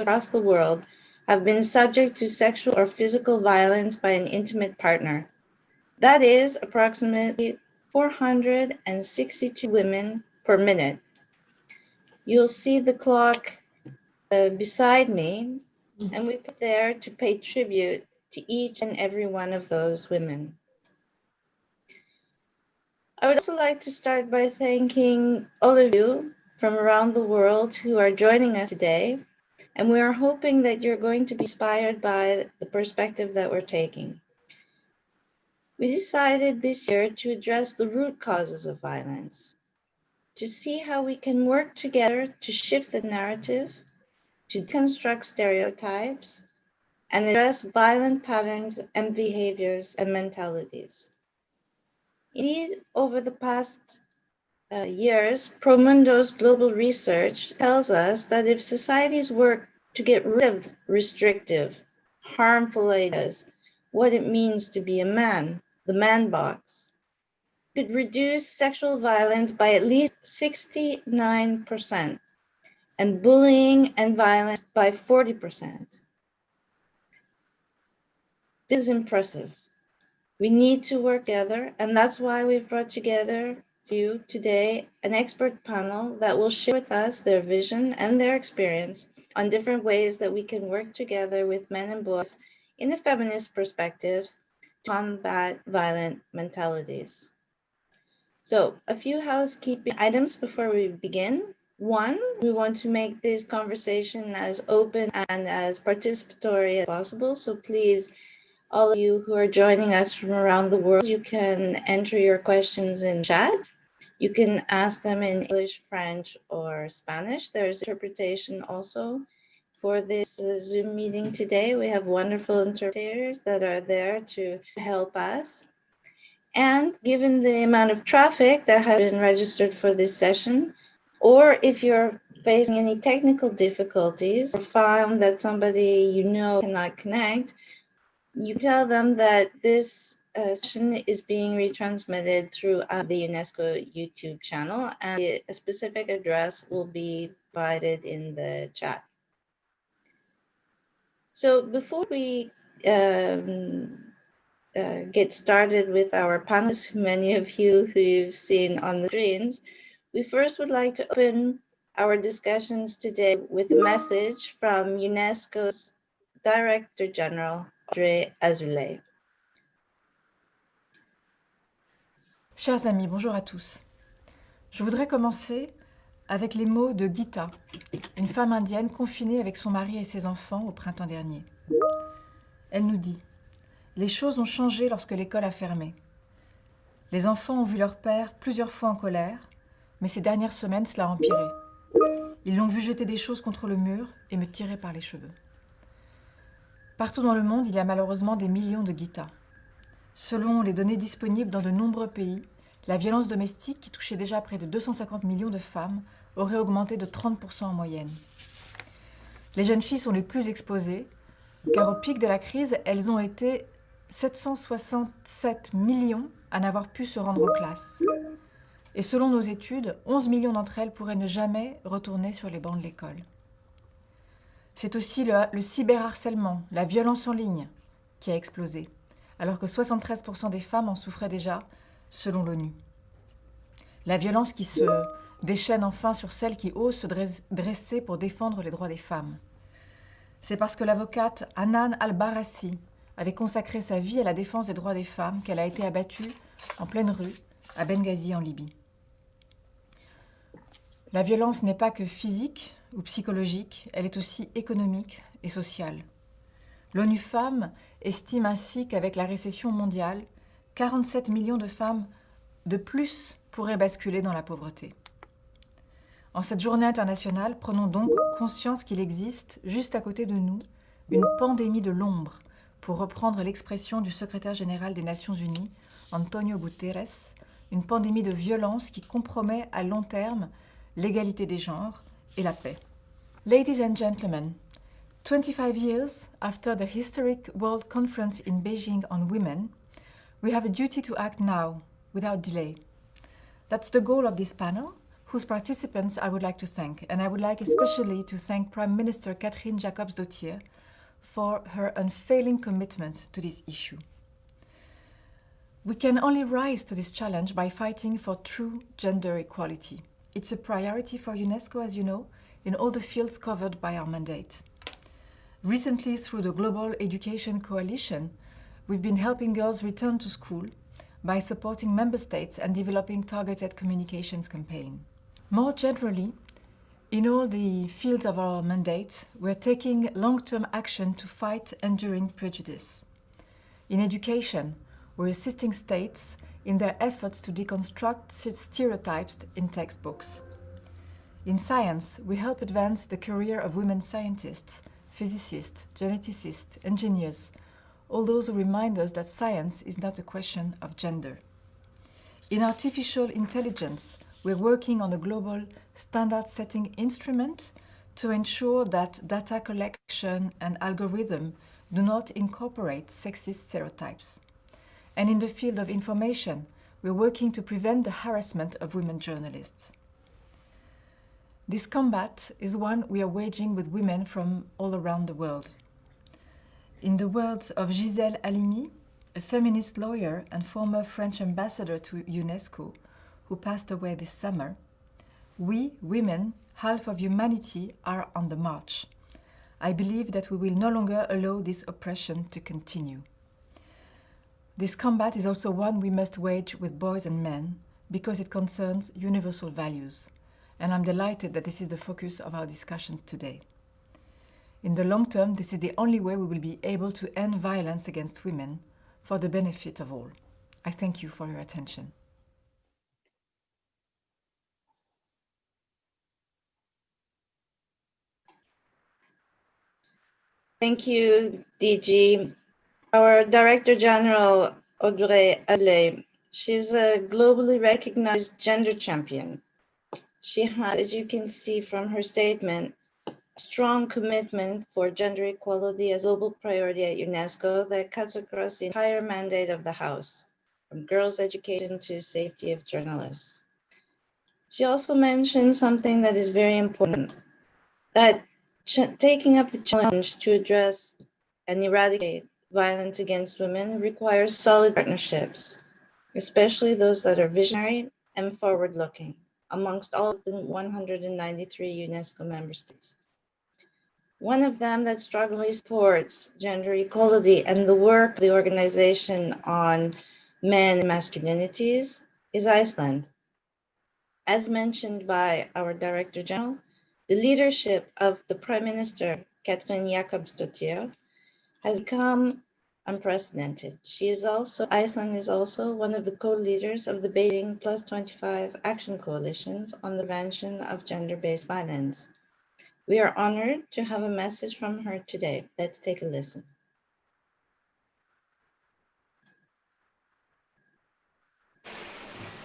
across the world have been subject to sexual or physical violence by an intimate partner. That is approximately 462 women per minute. You'll see the clock beside me, and we put there to pay tribute to each and every one of those women. I would also like to start by thanking all of you from around the world who are joining us today, and we are hoping that you're going to be inspired by the perspective that we're taking. We decided this year to address the root causes of violence, to see how we can work together to shift the narrative, to deconstruct stereotypes, and address violent patterns and behaviors and mentalities. Indeed, over the past years, Promundo's global research tells us that if societies work to get rid of restrictive, harmful ideas, what it means to be a man, the man box, could reduce sexual violence by at least 69% and bullying and violence by 40%. This is impressive. We need to work together, and that's why we've brought together for you today an expert panel that will share with us their vision and their experience on different ways that we can work together with men and boys in a feminist perspective to combat violent mentalities. So, a few housekeeping items before we begin. One, we want to make this conversation as open and as participatory as possible, so please, all of you who are joining us from around the world, you can enter your questions in chat. You can ask them in English, French, or Spanish. There's interpretation also for this Zoom meeting today. We have wonderful interpreters that are there to help us. And given the amount of traffic that has been registered for this session, or if you're facing any technical difficulties or found that somebody you know cannot connect, you tell them that this session is being retransmitted through the UNESCO YouTube channel, and a specific address will be provided in the chat. So before we get started with our panelists, many of you who you've seen on the screens, we first would like to open our discussions today with a message from UNESCO's Director General, Audrey Azoulay. Chers amis, bonjour à tous. Je voudrais commencer avec les mots de Gita, une femme indienne confinée avec son mari et ses enfants au printemps dernier. Elle nous dit « Les choses ont changé lorsque l'école a fermé. Les enfants ont vu leur père plusieurs fois en colère, mais ces dernières semaines, cela a empiré. Ils l'ont vu jeter des choses contre le mur et me tirer par les cheveux. » Partout dans le monde, il y a malheureusement des millions de Gita. Selon les données disponibles dans de nombreux pays, la violence domestique, qui touchait déjà près de 250 millions de femmes, aurait augmenté de 30% en moyenne. Les jeunes filles sont les plus exposées, car au pic de la crise, elles ont été 767 millions à n'avoir pu se rendre aux classes. Et selon nos études, 11 millions d'entre elles pourraient ne jamais retourner sur les bancs de l'école. C'est aussi le cyberharcèlement, la violence en ligne, qui a explosé, alors que 73% des femmes en souffraient déjà, selon l'ONU. La violence qui se déchaîne enfin sur celles qui osent se dresser pour défendre les droits des femmes. C'est parce que l'avocate Hanan Al-Barassi avait consacré sa vie à la défense des droits des femmes qu'elle a été abattue en pleine rue à Benghazi en Libye. La violence n'est pas que physique ou psychologique, elle est aussi économique et sociale. L'ONU Femmes estime ainsi qu'avec la récession mondiale, 47 millions de femmes de plus pourraient basculer dans la pauvreté. En cette journée internationale, prenons donc conscience qu'il existe, juste à côté de nous, une pandémie de l'ombre, pour reprendre l'expression du secrétaire général des Nations Unies, Antonio Guterres, une pandémie de violence qui compromet à long terme l'égalité des genres et la paix. Ladies and gentlemen, 25 years after the historic World Conference in Beijing on Women, we have a duty to act now, without delay. That's the goal of this panel, whose participants I would like to thank, and I would like especially to thank Prime Minister Catherine Jacobs-Dottier for her unfailing commitment to this issue. We can only rise to this challenge by fighting for true gender equality. It's a priority for UNESCO, as you know, in all the fields covered by our mandate. Recently, through the Global Education Coalition, we've been helping girls return to school by supporting member states and developing targeted communications campaigns. More generally, in all the fields of our mandate, we're taking long-term action to fight enduring prejudice. In education, we're assisting states in their efforts to deconstruct stereotypes in textbooks. In science, we help advance the career of women scientists, physicists, geneticists, engineers, all those who remind us that science is not a question of gender. In artificial intelligence, we're working on a global standard-setting instrument to ensure that data collection and algorithms do not incorporate sexist stereotypes. And in the field of information, we're working to prevent the harassment of women journalists. This combat is one we are waging with women from all around the world. In the words of Gisèle Halimi, a feminist lawyer and former French ambassador to UNESCO, who passed away this summer, we, women, half of humanity, are on the march. I believe that we will no longer allow this oppression to continue. This combat is also one we must wage with boys and men because it concerns universal values, and I'm delighted that this is the focus of our discussions today. In the long term, this is the only way we will be able to end violence against women for the benefit of all. I thank you for your attention. Thank you, DG. Our Director General, Audrey Ablay, she's a globally recognized gender champion. She has, as you can see from her statement, a strong commitment for gender equality as a global priority at UNESCO that cuts across the entire mandate of the House, from girls' education to safety of journalists. She also mentioned something that is very important, that taking up the challenge to address and eradicate violence against women requires solid partnerships, especially those that are visionary and forward-looking amongst all of the 193 UNESCO member states. One of them that strongly supports gender equality and the work of the Organization on Men and Masculinities is Iceland. As mentioned by our Director General, the leadership of the Prime Minister, Catherine Jacobs-Dottier, has become unprecedented. Iceland is also one of the co-leaders of the Beijing Plus 25 Action Coalitions on the prevention of gender-based violence. We are honored to have a message from her today. Let's take a listen.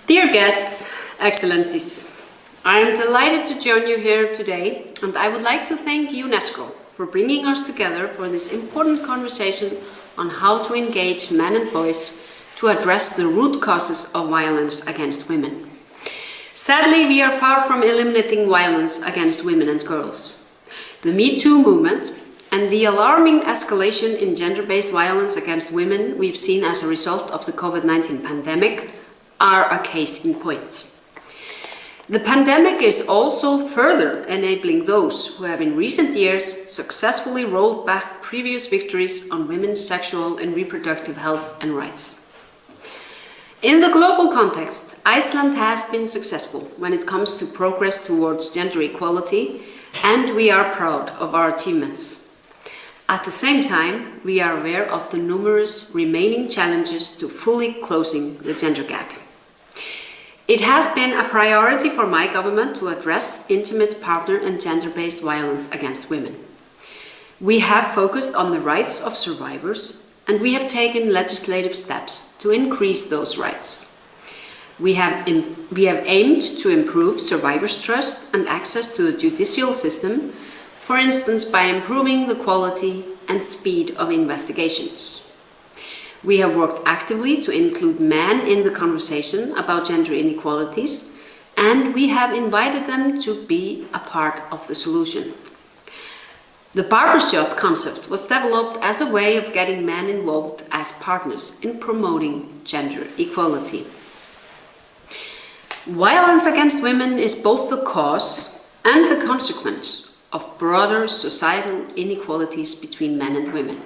Dear guests, Excellencies, I am delighted to join you here today, and I would like to thank UNESCO for bringing us together for this important conversation on how to engage men and boys to address the root causes of violence against women. Sadly, we are far from eliminating violence against women and girls. The Me Too movement and the alarming escalation in gender-based violence against women we've seen as a result of the COVID-19 pandemic are a case in point. The pandemic is also further enabling those who have in recent years successfully rolled back previous victories on women's sexual and reproductive health and rights. In the global context, Iceland has been successful when it comes to progress towards gender equality, and we are proud of our achievements. At the same time, we are aware of the numerous remaining challenges to fully closing the gender gap. It has been a priority for my government to address intimate partner and gender-based violence against women. We have focused on the rights of survivors, and we have taken legislative steps to increase those rights. We have aimed to improve survivors' trust and access to the judicial system, for instance by improving the quality and speed of investigations. We have worked actively to include men in the conversation about gender inequalities and we have invited them to be a part of the solution. The barbershop concept was developed as a way of getting men involved as partners in promoting gender equality. Violence against women is both the cause and the consequence of broader societal inequalities between men and women,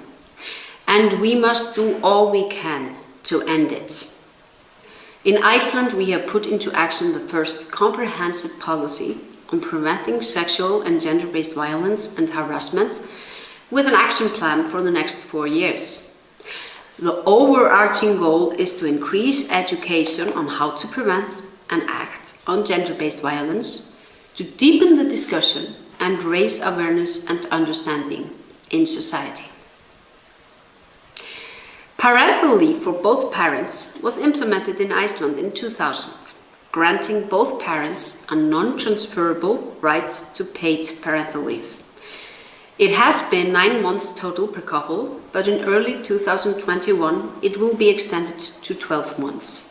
and we must do all we can to end it. In Iceland, we have put into action the first comprehensive policy on preventing sexual and gender-based violence and harassment with an action plan for the next 4 years. The overarching goal is to increase education on how to prevent and act on gender-based violence, to deepen the discussion and raise awareness and understanding in society. Parental leave for both parents was implemented in Iceland in 2000, granting both parents a non-transferable right to paid parental leave. It has been 9 months total per couple, but in early 2021 it will be extended to 12 months,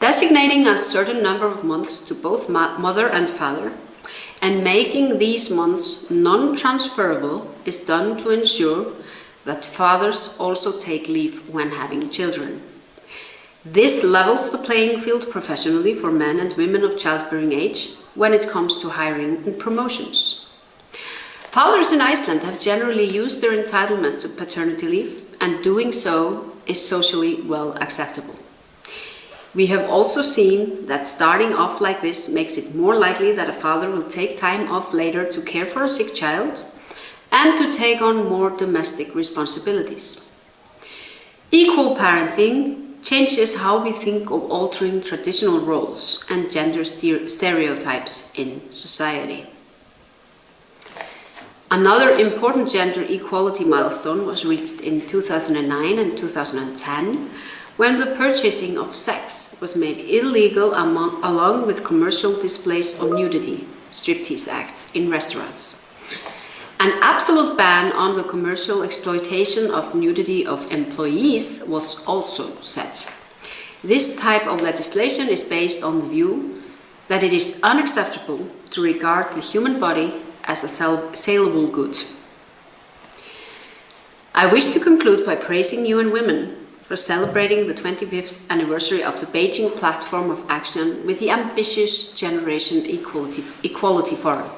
designating a certain number of months to both mother and father, and making these months non-transferable is done to ensure that fathers also take leave when having children. This levels the playing field professionally for men and women of childbearing age when it comes to hiring and promotions. Fathers in Iceland have generally used their entitlement to paternity leave, and doing so is socially well acceptable. We have also seen that starting off like this makes it more likely that a father will take time off later to care for a sick child and to take on more domestic responsibilities. Equal parenting changes how we think of altering traditional roles and gender stereotypes in society. Another important gender equality milestone was reached in 2009 and 2010, when the purchasing of sex was made illegal along with commercial displays of nudity, striptease acts, in restaurants. An absolute ban on the commercial exploitation of nudity of employees was also set. This type of legislation is based on the view that it is unacceptable to regard the human body as a saleable good. I wish to conclude by praising UN Women for celebrating the 25th anniversary of the Beijing Platform of Action with the ambitious Generation Equality Forum.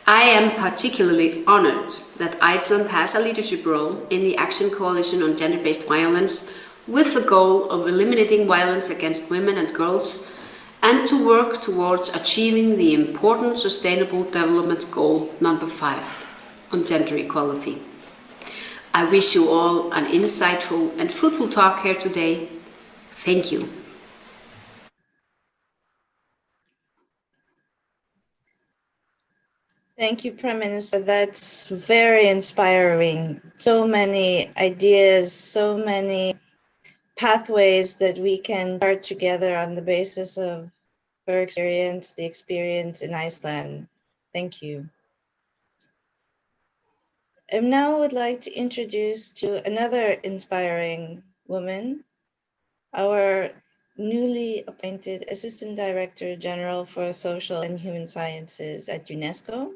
I am particularly honored that Iceland has a leadership role in the Action Coalition on Gender-Based Violence, with the goal of eliminating violence against women and girls, and to work towards achieving the important Sustainable Development Goal number 5 on gender equality. I wish you all an insightful and fruitful talk here today. Thank you. Thank you, Prime Minister. That's very inspiring. So many ideas, so many pathways that we can chart together on the basis of her experience, the experience in Iceland. Thank you. I now would like to introduce to another inspiring woman, our newly appointed Assistant Director General for Social and Human Sciences at UNESCO,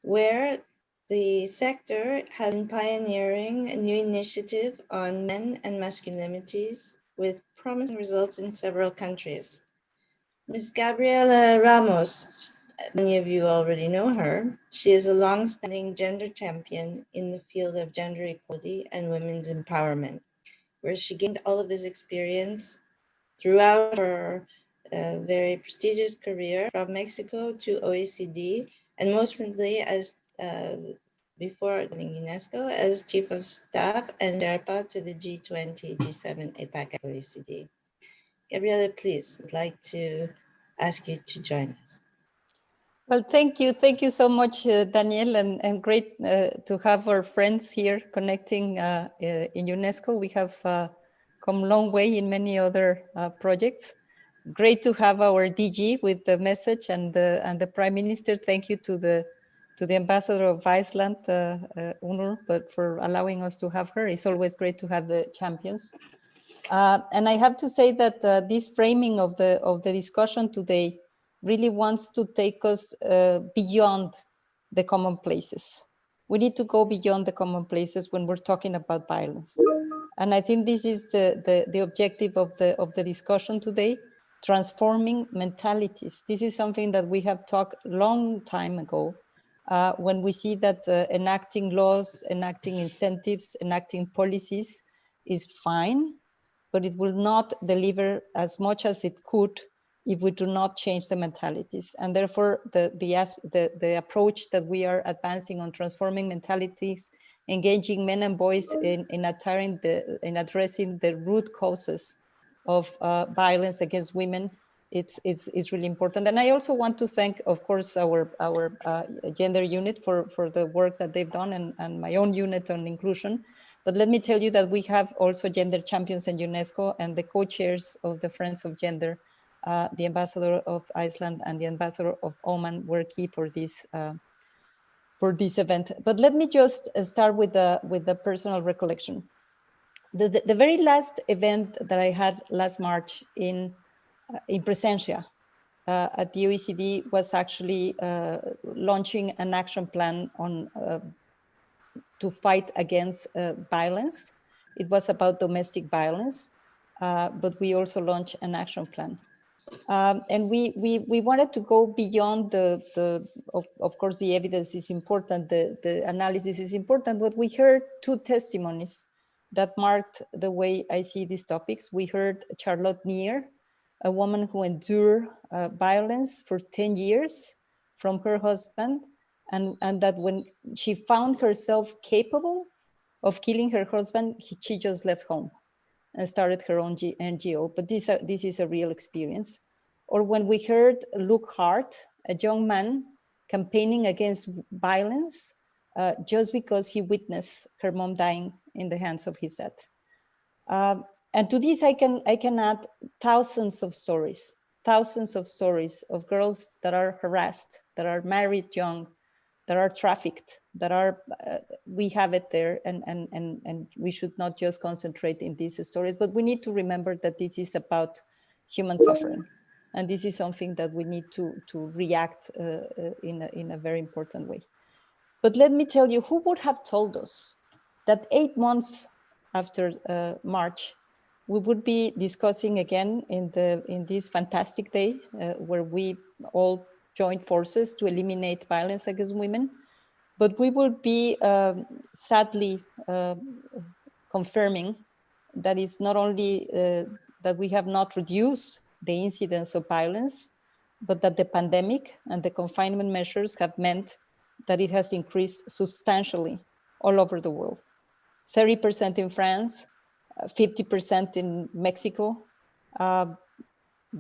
where the sector has been pioneering a new initiative on men and masculinities with promising results in several countries. Ms. Gabriela Ramos, many of you already know her. She is a long-standing gender champion in the field of gender equality and women's empowerment, where she gained all of this experience throughout her very prestigious career from Mexico to OECD, and most recently as before joining UNESCO as Chief of Staff and Sherpa to the G20, G7, APAC, and OECD. Gabriela, please, I'd like to ask you to join us. Well, thank you. Thank you so much, Danielle, and great to have our friends here connecting in UNESCO. We have come a long way in many other projects. Great to have our DG with the message, and the Prime Minister. Thank you to the Ambassador of Iceland, Unur, but for allowing us to have her. It's always great to have the champions. And I have to say that this framing of the discussion today really wants to take us beyond the commonplaces. We need to go beyond the commonplaces when we're talking about violence. And I think this is the objective of the discussion today, transforming mentalities. This is something that we have talked long time ago, when we see that enacting laws, enacting incentives, enacting policies is fine, but it will not deliver as much as it could if we do not change the mentalities. And therefore, the approach that we are advancing on transforming mentalities, engaging men and boys in addressing the root causes of violence against women, it's really important. And I also want to thank, of course, our gender unit for the work that they've done, and my own unit on inclusion. But let me tell you that we have also gender champions in UNESCO, and the co-chairs of the Friends of Gender, the ambassador of Iceland and the ambassador of Oman were key for this event. But let me just start with the personal recollection. The very last event that I had last March in Presencia at the OECD was actually launching an action plan on to fight against violence. It was about domestic violence, but we also launched an action plan. And we wanted to go beyond of course, the evidence is important, the analysis is important, but we heard two testimonies that marked the way I see these topics. We heard Charlotte Neer, a woman who endured violence for 10 years from her husband, and that when she found herself capable of killing her husband, she just left home and started her own NGO. But this is a real experience. Or when we heard Luke Hart, a young man campaigning against violence just because he witnessed her mom dying in the hands of his dad. And to this, I can add thousands of stories of girls that are harassed, that are married young, that are trafficked, that are, we have it there, and we should not just concentrate in these stories, but we need to remember that this is about human suffering. And this is something that we need to react in a very important way. But let me tell you, who would have told us that 8 months after March, we would be discussing again in this fantastic day where we all joined forces to eliminate violence against women, but we will be sadly confirming that it's not only that we have not reduced the incidence of violence, but that the pandemic and the confinement measures have meant that it has increased substantially all over the world. 30% in France, 50% in Mexico,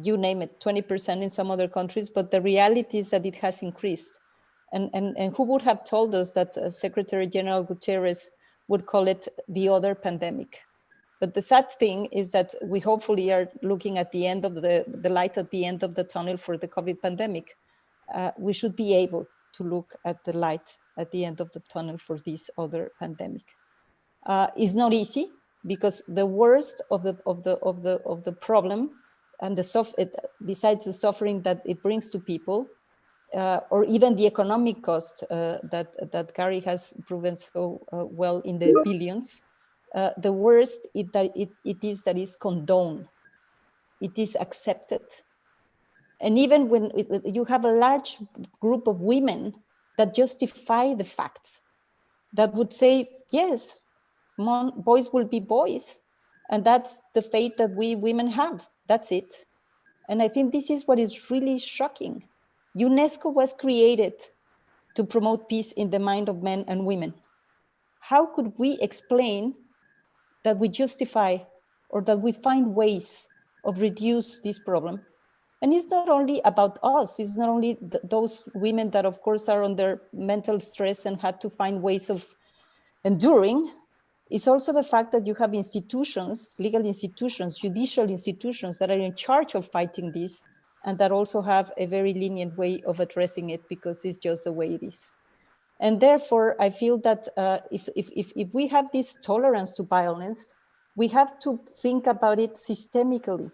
you name it, 20% in some other countries, but the reality is that it has increased. And who would have told us that Secretary General Guterres would call it the other pandemic? But the sad thing is that we hopefully are looking at the end of the light at the end of the tunnel for the COVID pandemic. We should be able to look at the light at the end of the tunnel for this other pandemic. It's not easy because the worst of the problem and besides the suffering that it brings to people, or even the economic cost that Gary has proven so well in the billions, the worst is that it is condoned, it is accepted. And even when you have a large group of women that justify the facts, that would say, yes, boys will be boys, and that's the fate that we women have, that's it. And I think this is what is really shocking. UNESCO was created to promote peace in the mind of men and women. How could we explain that we justify or that we find ways of reduce this problem? And it's not only about us, it's not only those women that of course are under mental stress and had to find ways of enduring. It's also the fact that you have institutions, legal institutions, judicial institutions that are in charge of fighting this, and that also have a very lenient way of addressing it because it's just the way it is. And therefore, I feel that if we have this tolerance to violence, we have to think about it systemically,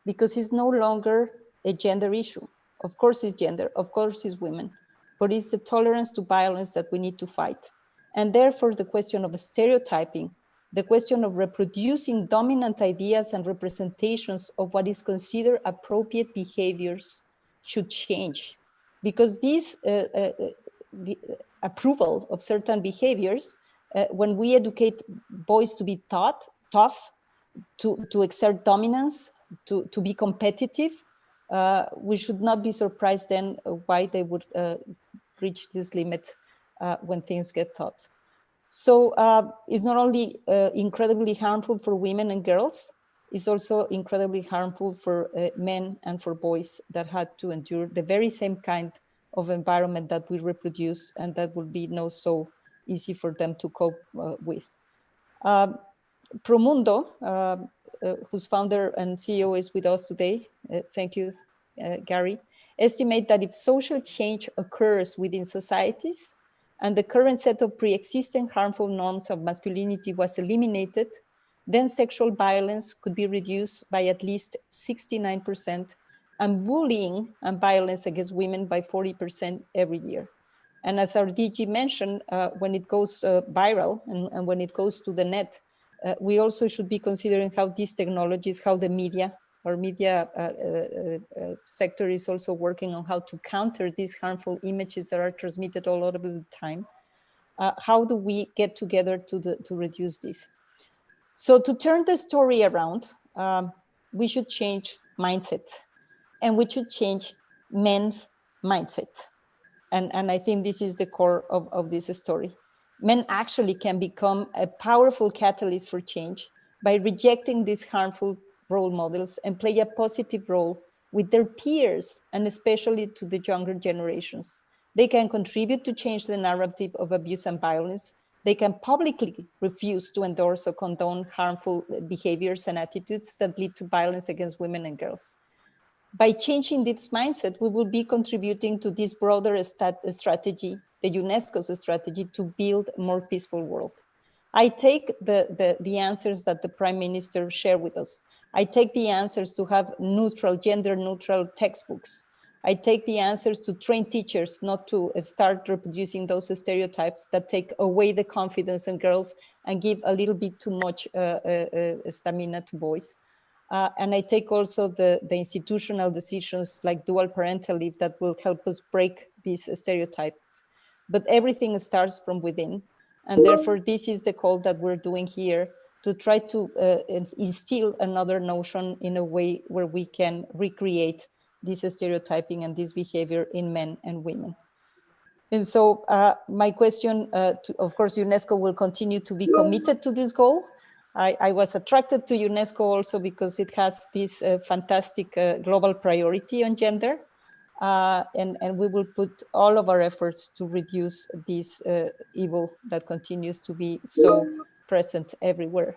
because it's no longer a gender issue. Of course, it's gender, of course, it's women, but it's the tolerance to violence that we need to fight. And therefore, the question of stereotyping, the question of reproducing dominant ideas and representations of what is considered appropriate behaviors should change. Because this the approval of certain behaviors, when we educate boys to be tough, to exert dominance, to be competitive, we should not be surprised then why they would reach this limit when things get taught. So it's not only incredibly harmful for women and girls, it's also incredibly harmful for men and for boys that had to endure the very same kind of environment that we reproduce and that would be not so easy for them to cope with. Promundo, whose founder and CEO is with us today, thank you, Gary, estimate that if social change occurs within societies and the current set of pre-existing harmful norms of masculinity was eliminated, then sexual violence could be reduced by at least 69%, and bullying and violence against women by 40% every year. And as our DG mentioned, when it goes viral and when it goes to the net, we also should be considering how these technologies, how the media, our media sector is also working on how to counter these harmful images that are transmitted all over the time. How do we get together to reduce this? So to turn the story around, we should change mindset, and we should change men's mindset. And I think this is the core of this story. Men actually can become a powerful catalyst for change by rejecting these harmful role models and play a positive role with their peers, and especially to the younger generations. They can contribute to change the narrative of abuse and violence. They can publicly refuse to endorse or condone harmful behaviors and attitudes that lead to violence against women and girls. By changing this mindset, we will be contributing to this broader strategy, the UNESCO's strategy to build a more peaceful world. I take the answers that the Prime Minister shared with us. I take the answers to have neutral, gender neutral textbooks. I take the answers to train teachers not to start reproducing those stereotypes that take away the confidence in girls and give a little bit too much stamina to boys. And I take also the institutional decisions like dual parental leave that will help us break these stereotypes. But everything starts from within. And therefore, this is the call that we're doing here to try to instill another notion in a way where we can recreate this stereotyping and this behavior in men and women. And so my question, of course, UNESCO will continue to be committed to this goal. I was attracted to UNESCO also because it has this fantastic global priority on gender. And we will put all of our efforts to reduce this evil that continues to be so present everywhere.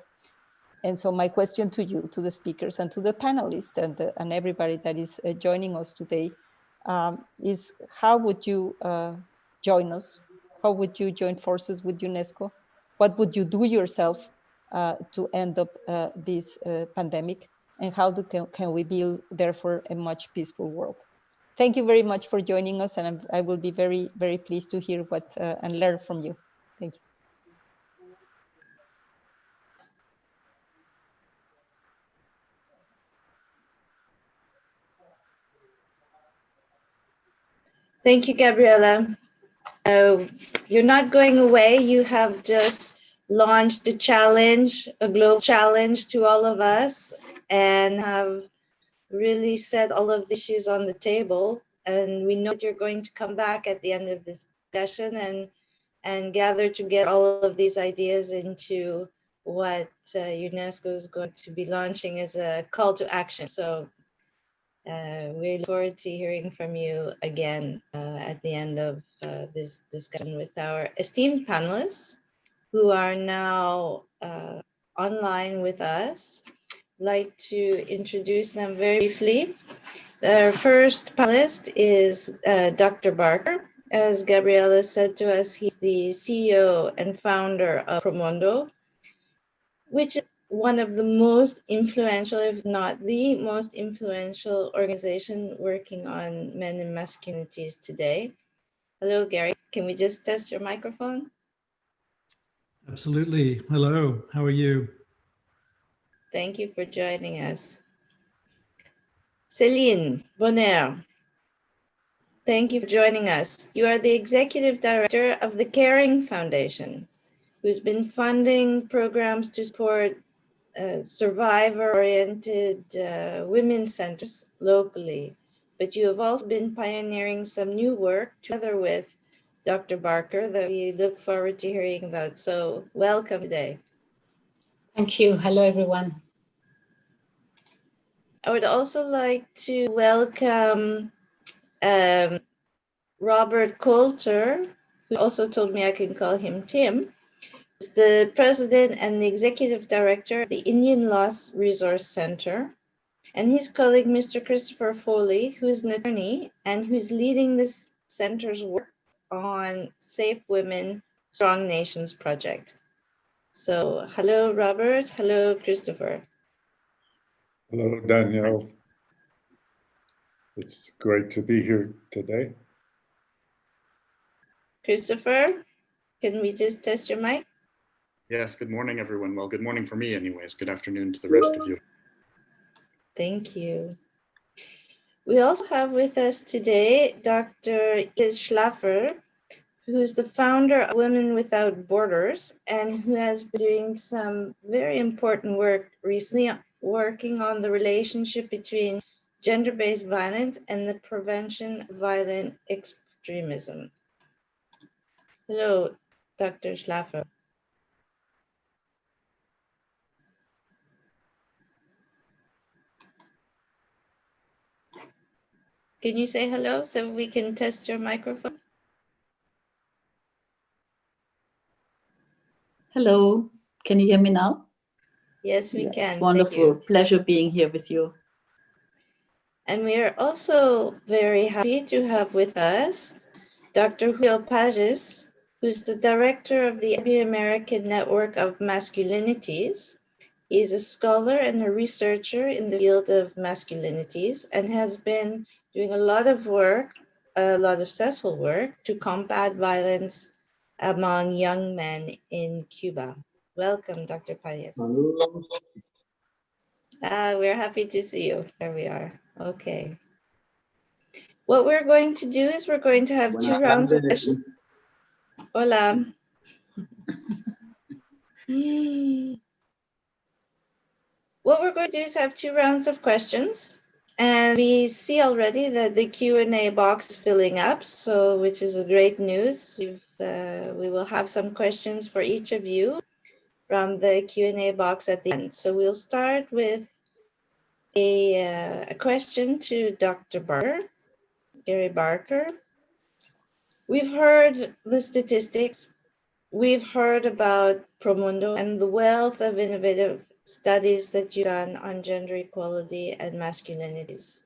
And so my question to you, to the speakers and to the panelists and everybody that is joining us today is how would you join us? How would you join forces with UNESCO? What would you do yourself to end up this pandemic? And how can we build, therefore, a much peaceful world? Thank you very much for joining us, and I will be very, very pleased to hear what and learn from you. Thank you. Thank you, Gabriela. You're not going away. You have just launched a challenge, a global challenge to all of us, and have really set all of the issues on the table. And we know that you're going to come back at the end of this session and gather together all of these ideas into what UNESCO is going to be launching as a call to action. So we look forward to hearing from you again at the end of this discussion with our esteemed panelists who are now online with us. I'd like to introduce them very briefly. Our first panelist is Dr. Barker. As Gabriela said to us, he's the CEO and founder of Promundo, which is one of the most influential, if not the most influential organization working on men and masculinities today. Hello, Gary. Can we just test your microphone? Absolutely. Hello, how are you? Thank you for joining us. Céline Bonner, thank you for joining us. You are the Executive Director of the Caring Foundation, who's been funding programs to support survivor-oriented women's centers locally. But you have also been pioneering some new work together with Dr. Barker that we look forward to hearing about. So welcome today. Thank you. Hello, everyone. I would also like to welcome Robert Coulter, who also told me I can call him Tim, is the president and the executive director of the Indian Law Resource Center, and his colleague, Mr. Christopher Foley, who is an attorney and who's leading this center's work on Safe Women, Strong Nations project. So hello, Robert. Hello, Christopher. Hello, Danielle. It's great to be here today. Christopher, can we just test your mic? Yes, good morning, everyone. Well, good morning for me anyways. Good afternoon to the rest of you. Thank you. We also have with us today Dr. Iris Schlaffer, who is the founder of Women Without Borders and who has been doing some very important work recently, working on the relationship between gender-based violence and the prevention of violent extremism. Hello, Dr. Schlaffer. Can you say hello so we can test your microphone? Hello, can you hear me now? Yes, we Yes, can. wonderful. Pleasure being here with you. And we are also very happy to have with us Dr. Julio Pages, who's the director of the Ibero-American Network of Masculinities. He's a scholar and a researcher in the field of masculinities and has been doing a lot of work, a lot of successful work to combat violence among young men in Cuba. Welcome, Dr. Pages. We're happy to see you. There we are. Okay. What we're going to do is we're going to have two rounds of questions. Hola. What we're going to do is have two rounds of questions. And we see already that the Q&A box is filling up, so which is a great news. We will have some questions for each of you from the Q&A box at the end. So we'll start with a question to Dr. Barker, Gary Barker. We've heard the statistics. We've heard about Promundo and the wealth of innovative studies that you've done on gender equality and masculinities.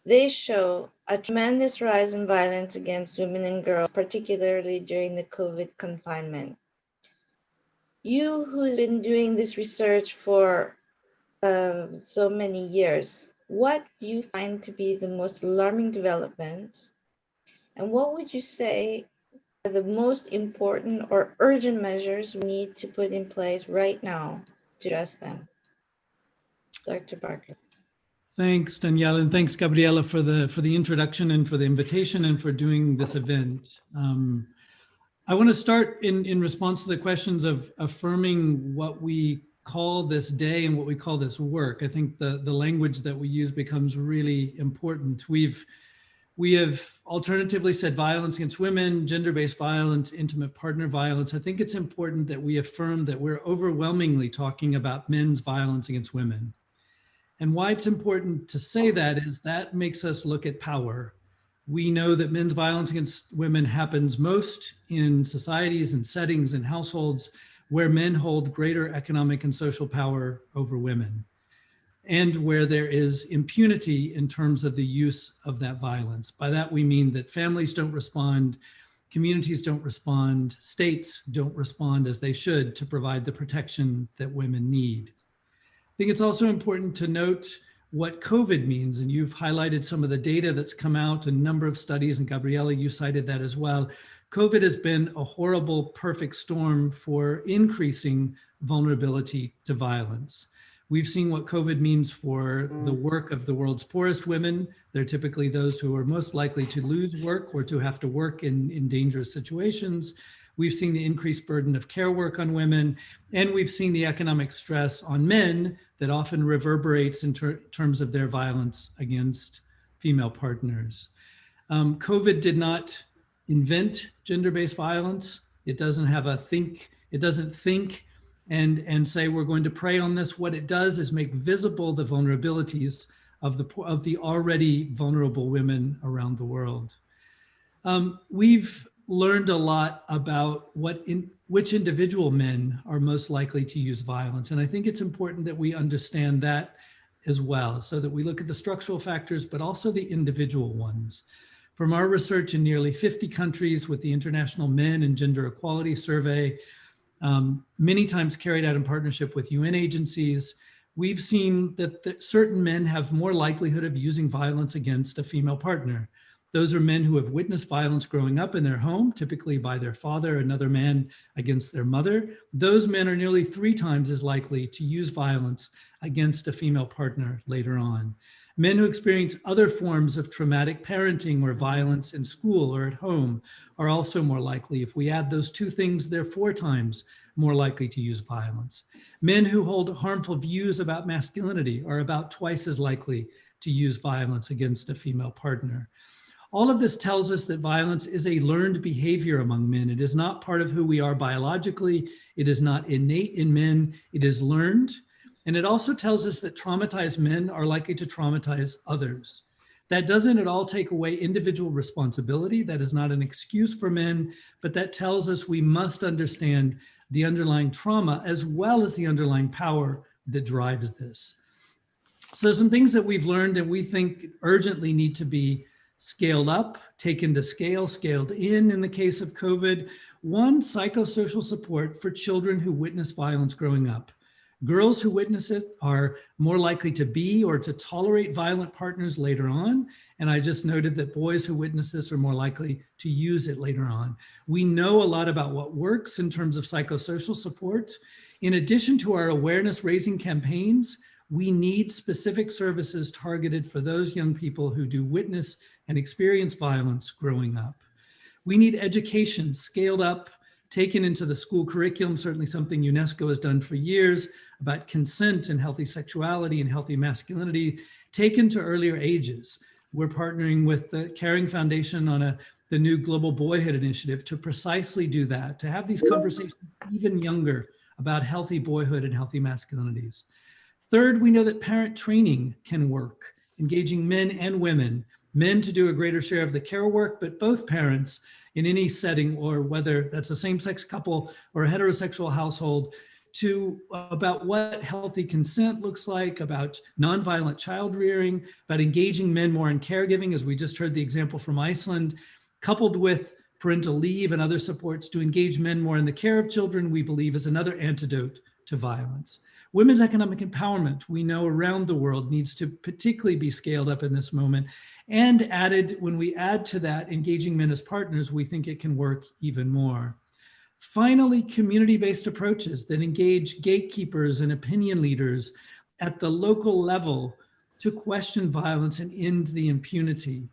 They show a tremendous rise in violence against women and girls, particularly during the COVID confinement. You, who's been doing this research for so many years, what do you find to be the most alarming developments? And what would you say are the most important or urgent measures we need to put in place right now to address them? Dr. Barker. Thanks, Danielle, and thanks, Gabriela, for the introduction and for the invitation and for doing this event. I want to start in response to the questions of affirming what we call this day and what we call this work. I think the language that we use becomes really important. We have alternatively said violence against women, gender-based violence, intimate partner violence. I think it's important that we affirm that we're overwhelmingly talking about men's violence against women. And why it's important to say that is that makes us look at power. We know that men's violence against women happens most in societies and settings and households where men hold greater economic and social power over women, and where there is impunity in terms of the use of that violence. By that, we mean that families don't respond, communities don't respond, states don't respond as they should to provide the protection that women need. I think it's also important to note what COVID means, and you've highlighted some of the data that's come out, a number of studies, and Gabriela, you cited that as well. COVID has been a horrible perfect storm for increasing vulnerability to violence. We've seen what COVID means for the work of the world's poorest women. They're typically those who are most likely to lose work or to have to work in dangerous situations. We've seen the increased burden of care work on women, and we've seen the economic stress on men that often reverberates in terms of their violence against female partners. COVID did not invent gender-based violence. It doesn't have a think, it doesn't think and say we're going to prey on this. What it does is make visible the vulnerabilities of the already vulnerable women around the world. We've learned a lot about which individual men are most likely to use violence. And I think it's important that we understand that as well, so that we look at the structural factors, but also the individual ones. From our research in nearly 50 countries with the International Men and Gender Equality Survey, many times carried out in partnership with UN agencies, we've seen that certain men have more likelihood of using violence against a female partner. Those are men who have witnessed violence growing up in their home, typically by their father, another man against their mother. Those men are nearly 3 times as likely to use violence against a female partner later on. Men who experience other forms of traumatic parenting or violence in school or at home are also more likely. If we add those 2 things, they're 4 times more likely to use violence. Men who hold harmful views about masculinity are about twice as likely to use violence against a female partner. All of this tells us that violence is a learned behavior among men. It is not part of who we are biologically. It is not innate in men. It is learned. And it also tells us that traumatized men are likely to traumatize others. That doesn't at all take away individual responsibility. That is not an excuse for men, but that tells us we must understand the underlying trauma as well as the underlying power that drives this. So some things that we've learned and we think urgently need to be scaled up, taken to scale, scaled in the case of COVID. 1, psychosocial support for children who witness violence growing up. Girls who witness it are more likely to be or to tolerate violent partners later on. And I just noted that boys who witness this are more likely to use it later on. We know a lot about what works in terms of psychosocial support. In addition to our awareness raising campaigns, we need specific services targeted for those young people who do witness and experience violence growing up. We need education scaled up, taken into the school curriculum, certainly something UNESCO has done for years, about consent and healthy sexuality and healthy masculinity, taken to earlier ages. We're partnering with the Caring Foundation on the new Global Boyhood Initiative to precisely do that, to have these conversations even younger about healthy boyhood and healthy masculinities. Third, we know that parent training can work, engaging men and women, men to do a greater share of the care work, but both parents in any setting, or whether that's a same-sex couple or a heterosexual household, about what healthy consent looks like, about nonviolent child rearing, about engaging men more in caregiving, as we just heard the example from Iceland, coupled with parental leave and other supports to engage men more in the care of children, we believe is another antidote to violence. Women's economic empowerment, we know around the world, needs to particularly be scaled up in this moment. And added, when we add to that engaging men as partners, we think it can work even more. Finally, community-based approaches that engage gatekeepers and opinion leaders at the local level to question violence and end the impunity,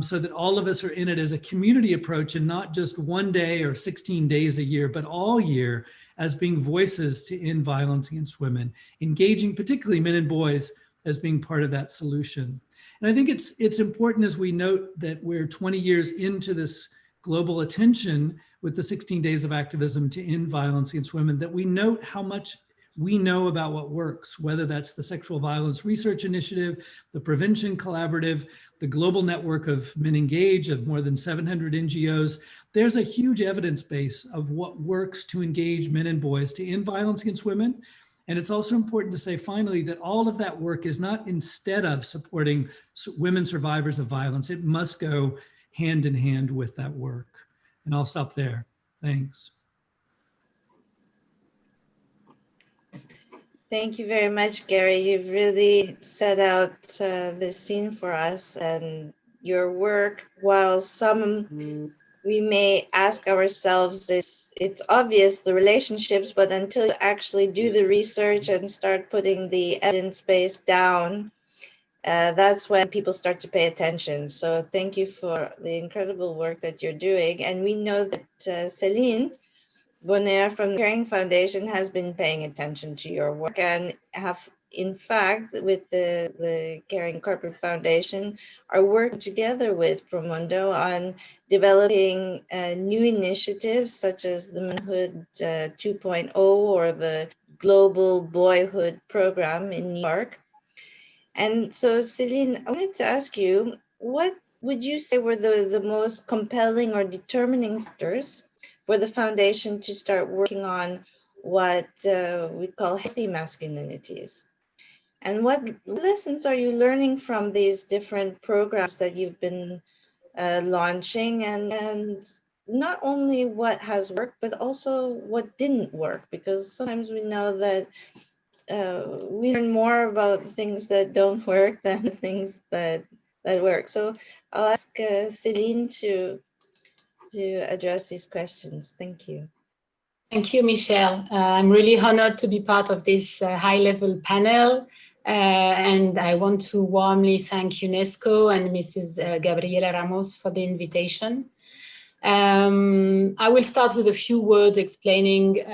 so that all of us are in it as a community approach and not just one day or 16 days a year, but all year as being voices to end violence against women, engaging particularly men and boys as being part of that solution. And I think it's important as we note that we're 20 years into this global attention with the 16 days of activism to end violence against women, that we note how much we know about what works, whether that's the Sexual Violence Research Initiative, the Prevention Collaborative, the global network of Men Engage of more than 700 NGOs. There's a huge evidence base of what works to engage men and boys to end violence against women. And it's also important to say, finally, that all of that work is not instead of supporting women survivors of violence. It must go hand in hand with that work. And I'll stop there. Thanks. Thank you very much, Gary. You've really set out the scene for us, and your work, while some we may ask ourselves, it's obvious the relationships, but until you actually do the research and start putting the evidence base down, that's when people start to pay attention. So thank you for the incredible work that you're doing. And we know that Céline Bonner from the Caring Foundation has been paying attention to your work and have, in fact, with the Caring Corporate Foundation, are working together with Promundo on developing new initiatives such as the Manhood 2.0 or the Global Boyhood Program in New York. And so, Céline, I wanted to ask you, what would you say were the most compelling or determining factors for the foundation to start working on what we call healthy masculinities? And what lessons are you learning from these different programs that you've been launching, and not only what has worked, but also what didn't work? Because sometimes we know that we learn more about things that don't work than the things that work. So I'll ask Céline to address these questions. Thank you. Thank you, Michelle. I'm really honored to be part of this high-level panel. And I want to warmly thank UNESCO and Mrs. Gabriela Ramos for the invitation. I will start with a few words explaining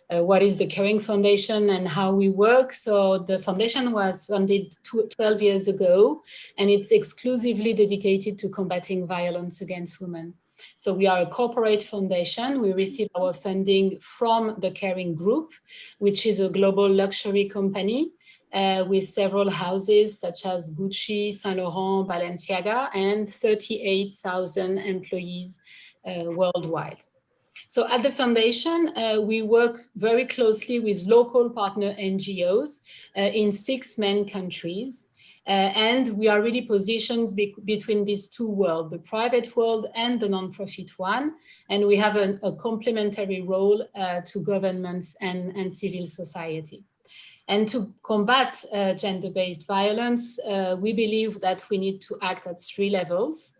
what is the Caring Foundation and how we work. So the foundation was founded 12 years ago, and it's exclusively dedicated to combating violence against women. So we are a corporate foundation. We receive our funding from the Caring Group, which is a global luxury company with several houses such as Gucci, Saint Laurent, Balenciaga, and 38,000 employees worldwide. So at the foundation, we work very closely with local partner NGOs in 6 main countries. And we are really positioned between these two worlds, the private world and the non-profit one. And we have a complementary role to governments and civil society. And to combat gender-based violence, we believe that we need to act at 3 levels.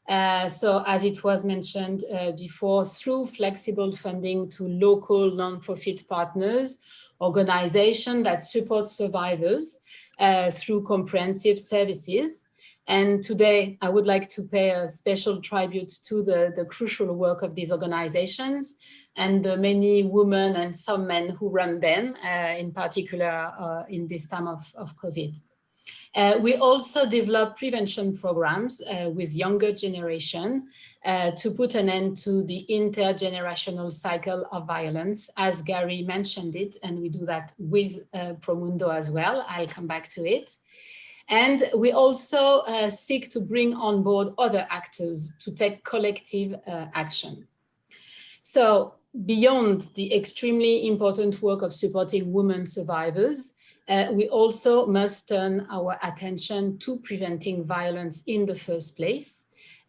So as it was mentioned before, through flexible funding to local non-profit partners, organizations that support survivors through comprehensive services. And today I would like to pay a special tribute to the crucial work of these organizations and the many women and some men who run them, in particular in this time of COVID. We also develop prevention programs with younger generation to put an end to the intergenerational cycle of violence, as Gary mentioned it, and we do that with Promundo as well. I'll come back to it. And we also seek to bring on board other actors to take collective action. So beyond the extremely important work of supporting women survivors, we also must turn our attention to preventing violence in the first place.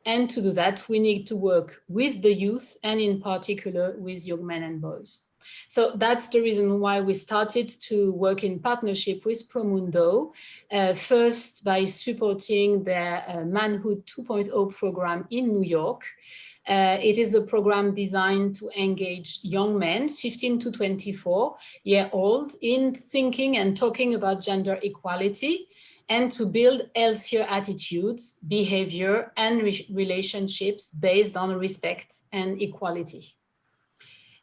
And to do that, we need to work with the youth and in particular with young men and boys. So that's the reason why we started to work in partnership with Promundo, first by supporting their Manhood 2.0 program in New York. It is a program designed to engage young men, 15 to 24-year-old, in thinking and talking about gender equality and to build healthier attitudes, behavior, and relationships based on respect and equality.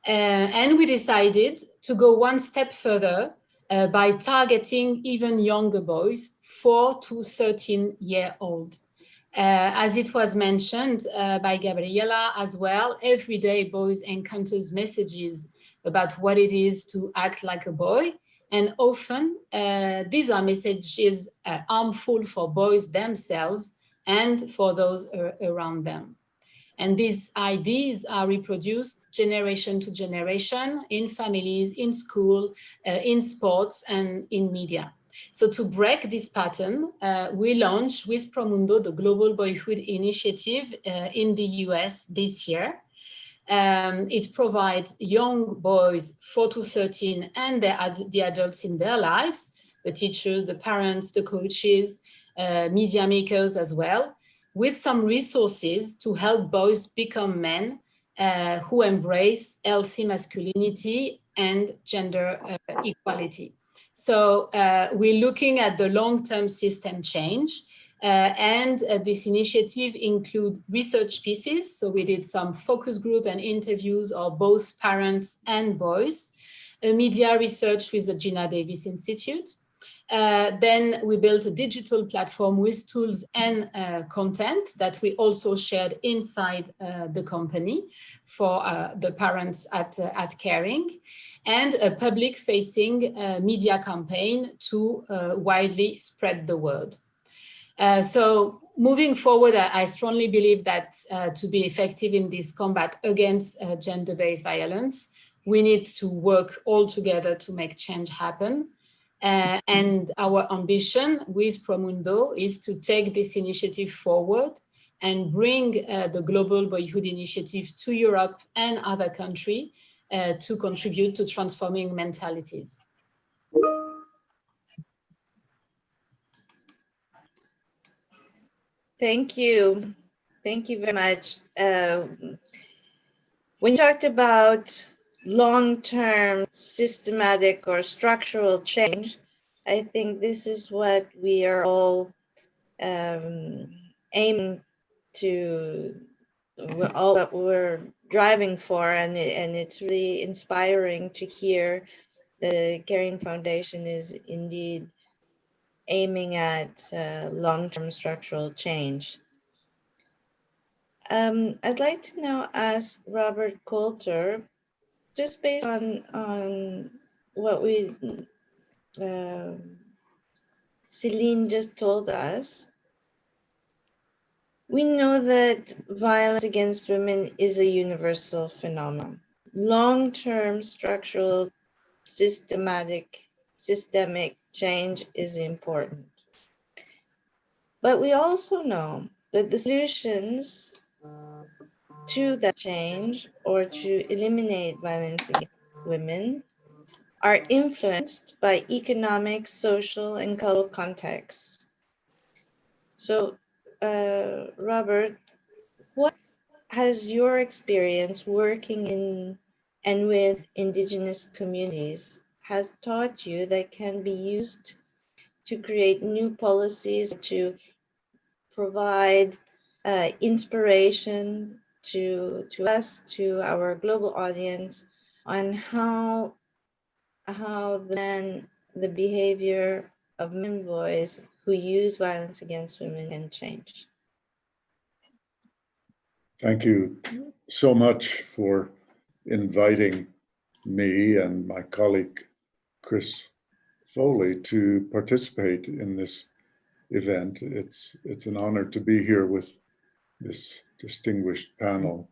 And we decided to go one step further by targeting even younger boys, 4 to 13-year-old. As it was mentioned by Gabriela as well, every day boys encounters messages about what it is to act like a boy. And often these are messages harmful for boys themselves and for those around them. And these ideas are reproduced generation to generation in families, in school, in sports, and in media. So to break this pattern, we launched with Promundo the Global Boyhood Initiative in the US this year. It provides young boys 4 to 13 and the adults in their lives, the teachers, the parents, the coaches, media makers as well, with some resources to help boys become men who embrace healthy masculinity and gender equality. So we're looking at the long-term system change. This initiative includes research pieces. So we did some focus group and interviews of both parents and boys, media research with the Gina Davis Institute. Then we built a digital platform with tools and content that we also shared inside the company for the parents at Caring, and a public-facing media campaign to widely spread the word. So moving forward, I strongly believe that to be effective in this combat against gender-based violence, we need to work all together to make change happen. And our ambition with Promundo is to take this initiative forward and bring the Global Boyhood Initiative to Europe and other countries to contribute to transforming mentalities. Thank you. Thank you very much. When you talked about long-term systematic or structural change, I think this is what we are all aiming to, all that we're driving for, and it's really inspiring to hear the Caring Foundation is indeed aiming at long-term structural change. I'd like to now ask Robert Coulter, just based on what Celine just told us. We know that violence against women is a universal phenomenon. Long-term structural systemic change is important. But we also know that the solutions to that change or to eliminate violence against women are influenced by economic, social, and cultural contexts. So, Robert, what has your experience working in and with Indigenous communities has taught you that can be used to create new policies, to provide inspiration to us, to our global audience, on how the behavior of men and boys who use violence against women can change? Thank you so much for inviting me and my colleague, Chris Foley, to participate in this event. It's an honor to be here with this distinguished panel.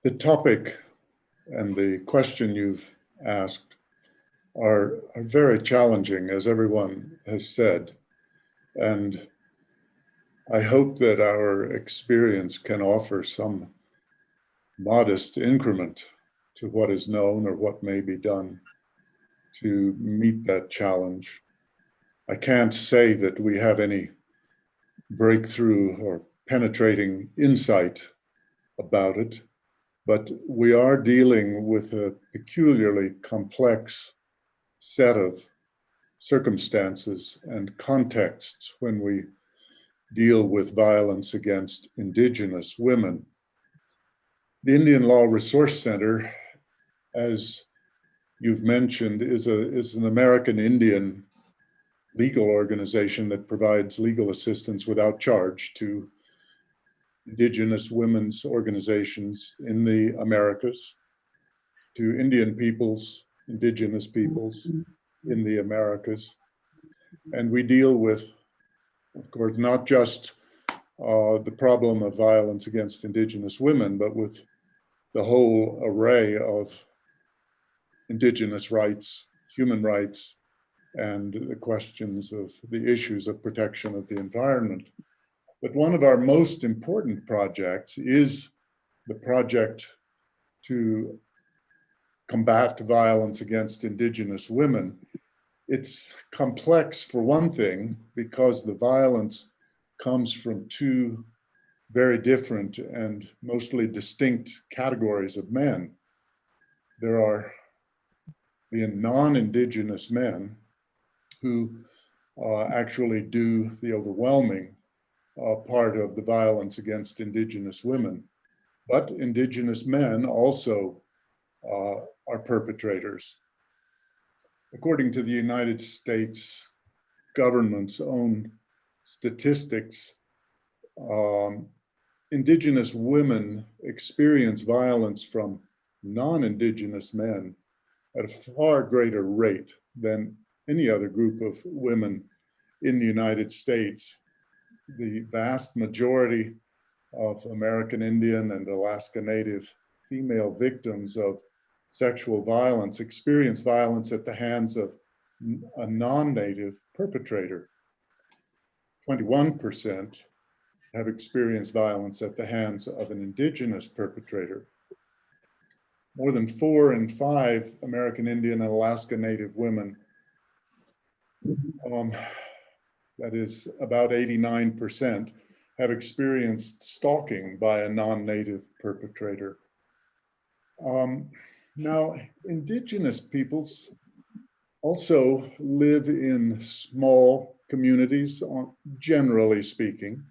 The topic and the question you've asked are very challenging, as everyone has said. And I hope that our experience can offer some modest increment to what is known or what may be done to meet that challenge. I can't say that we have any breakthrough or penetrating insight about it, but we are dealing with a peculiarly complex set of circumstances and contexts when we deal with violence against Indigenous women. The Indian Law Resource Center, as you've mentioned, is an American Indian legal organization that provides legal assistance without charge to Indigenous women's organizations in the Americas, to Indian peoples, Indigenous peoples in the Americas. And we deal with, of course, not just the problem of violence against Indigenous women, but with the whole array of Indigenous rights, human rights, and the questions of the issues of protection of the environment. But one of our most important projects is the project to combat violence against Indigenous women. It's complex for one thing, because the violence comes from two very different and mostly distinct categories of men. There are the non-Indigenous men who actually do the overwhelming part of the violence against Indigenous women. But Indigenous men also are perpetrators. According to the United States government's own statistics, Indigenous women experience violence from non-Indigenous men at a far greater rate than any other group of women in the United States. The vast majority of American Indian and Alaska Native female victims of sexual violence experience violence at the hands of a non-Native perpetrator. 21% have experienced violence at the hands of an Indigenous perpetrator. More than 4 in 5 American Indian and Alaska Native women, that is about 89%, have experienced stalking by a non-Native perpetrator. Now, Indigenous peoples also live in small communities, generally speaking.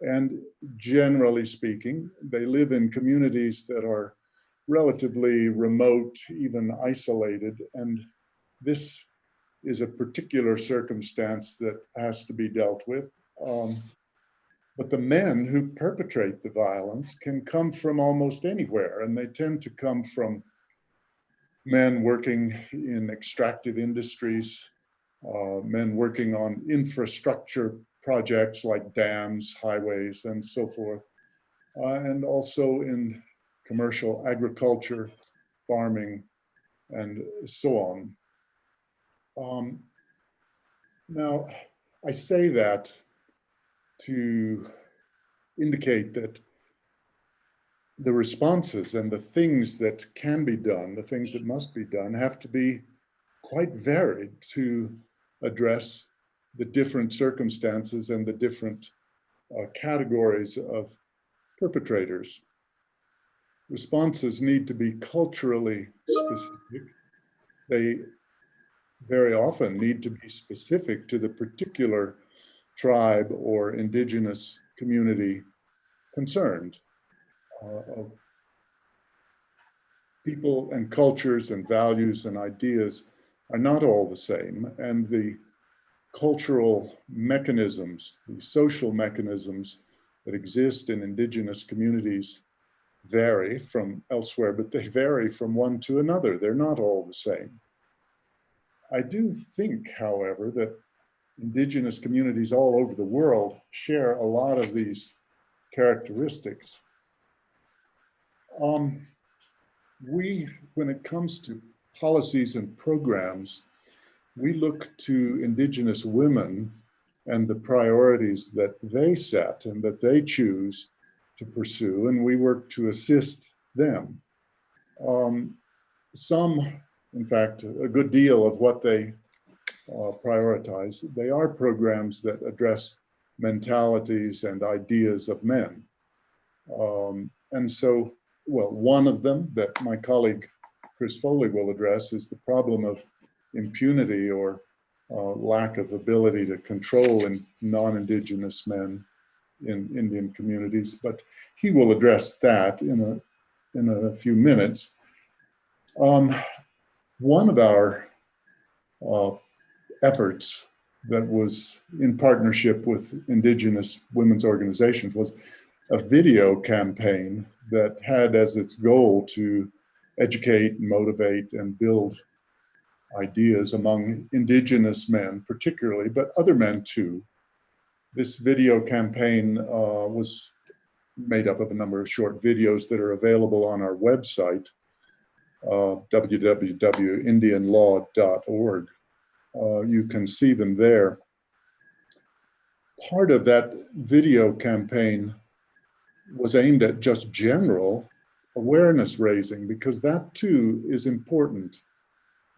And generally speaking, they live in communities that are relatively remote, even isolated. And this is a particular circumstance that has to be dealt with. But the men who perpetrate the violence can come from almost anywhere, and they tend to come from men working in extractive industries, men working on infrastructure projects like dams, highways, and so forth, and also in commercial agriculture, farming, and so on. Now, I say that to indicate that the responses and the things that can be done, the things that must be done, have to be quite varied to address the different circumstances and the different categories of perpetrators. Responses need to be culturally specific. They very often need to be specific to the particular tribe or Indigenous community concerned. People and cultures and values and ideas are not all the same, and the cultural mechanisms, the social mechanisms that exist in Indigenous communities vary from elsewhere, but they vary from one to another. They're not all the same. I do think, however, that Indigenous communities all over the world share a lot of these characteristics. When it comes to policies and programs, we look to Indigenous women and the priorities that they set and that they choose to pursue, and we work to assist them. In fact, a good deal of what they prioritize, they are programs that address mentalities and ideas of men. And so, well, one of them that my colleague Chris Foley will address is the problem of impunity or lack of ability to control in non-Indigenous men in Indian communities, but he will address that in a few minutes. One of our efforts that was in partnership with Indigenous women's organizations was a video campaign that had as its goal to educate, motivate, and build ideas among Indigenous men particularly, but other men too. This video campaign was made up of a number of short videos that are available on our website, www.indianlaw.org. You can see them there. part of that video campaign was aimed at just general awareness raising, because that too is important.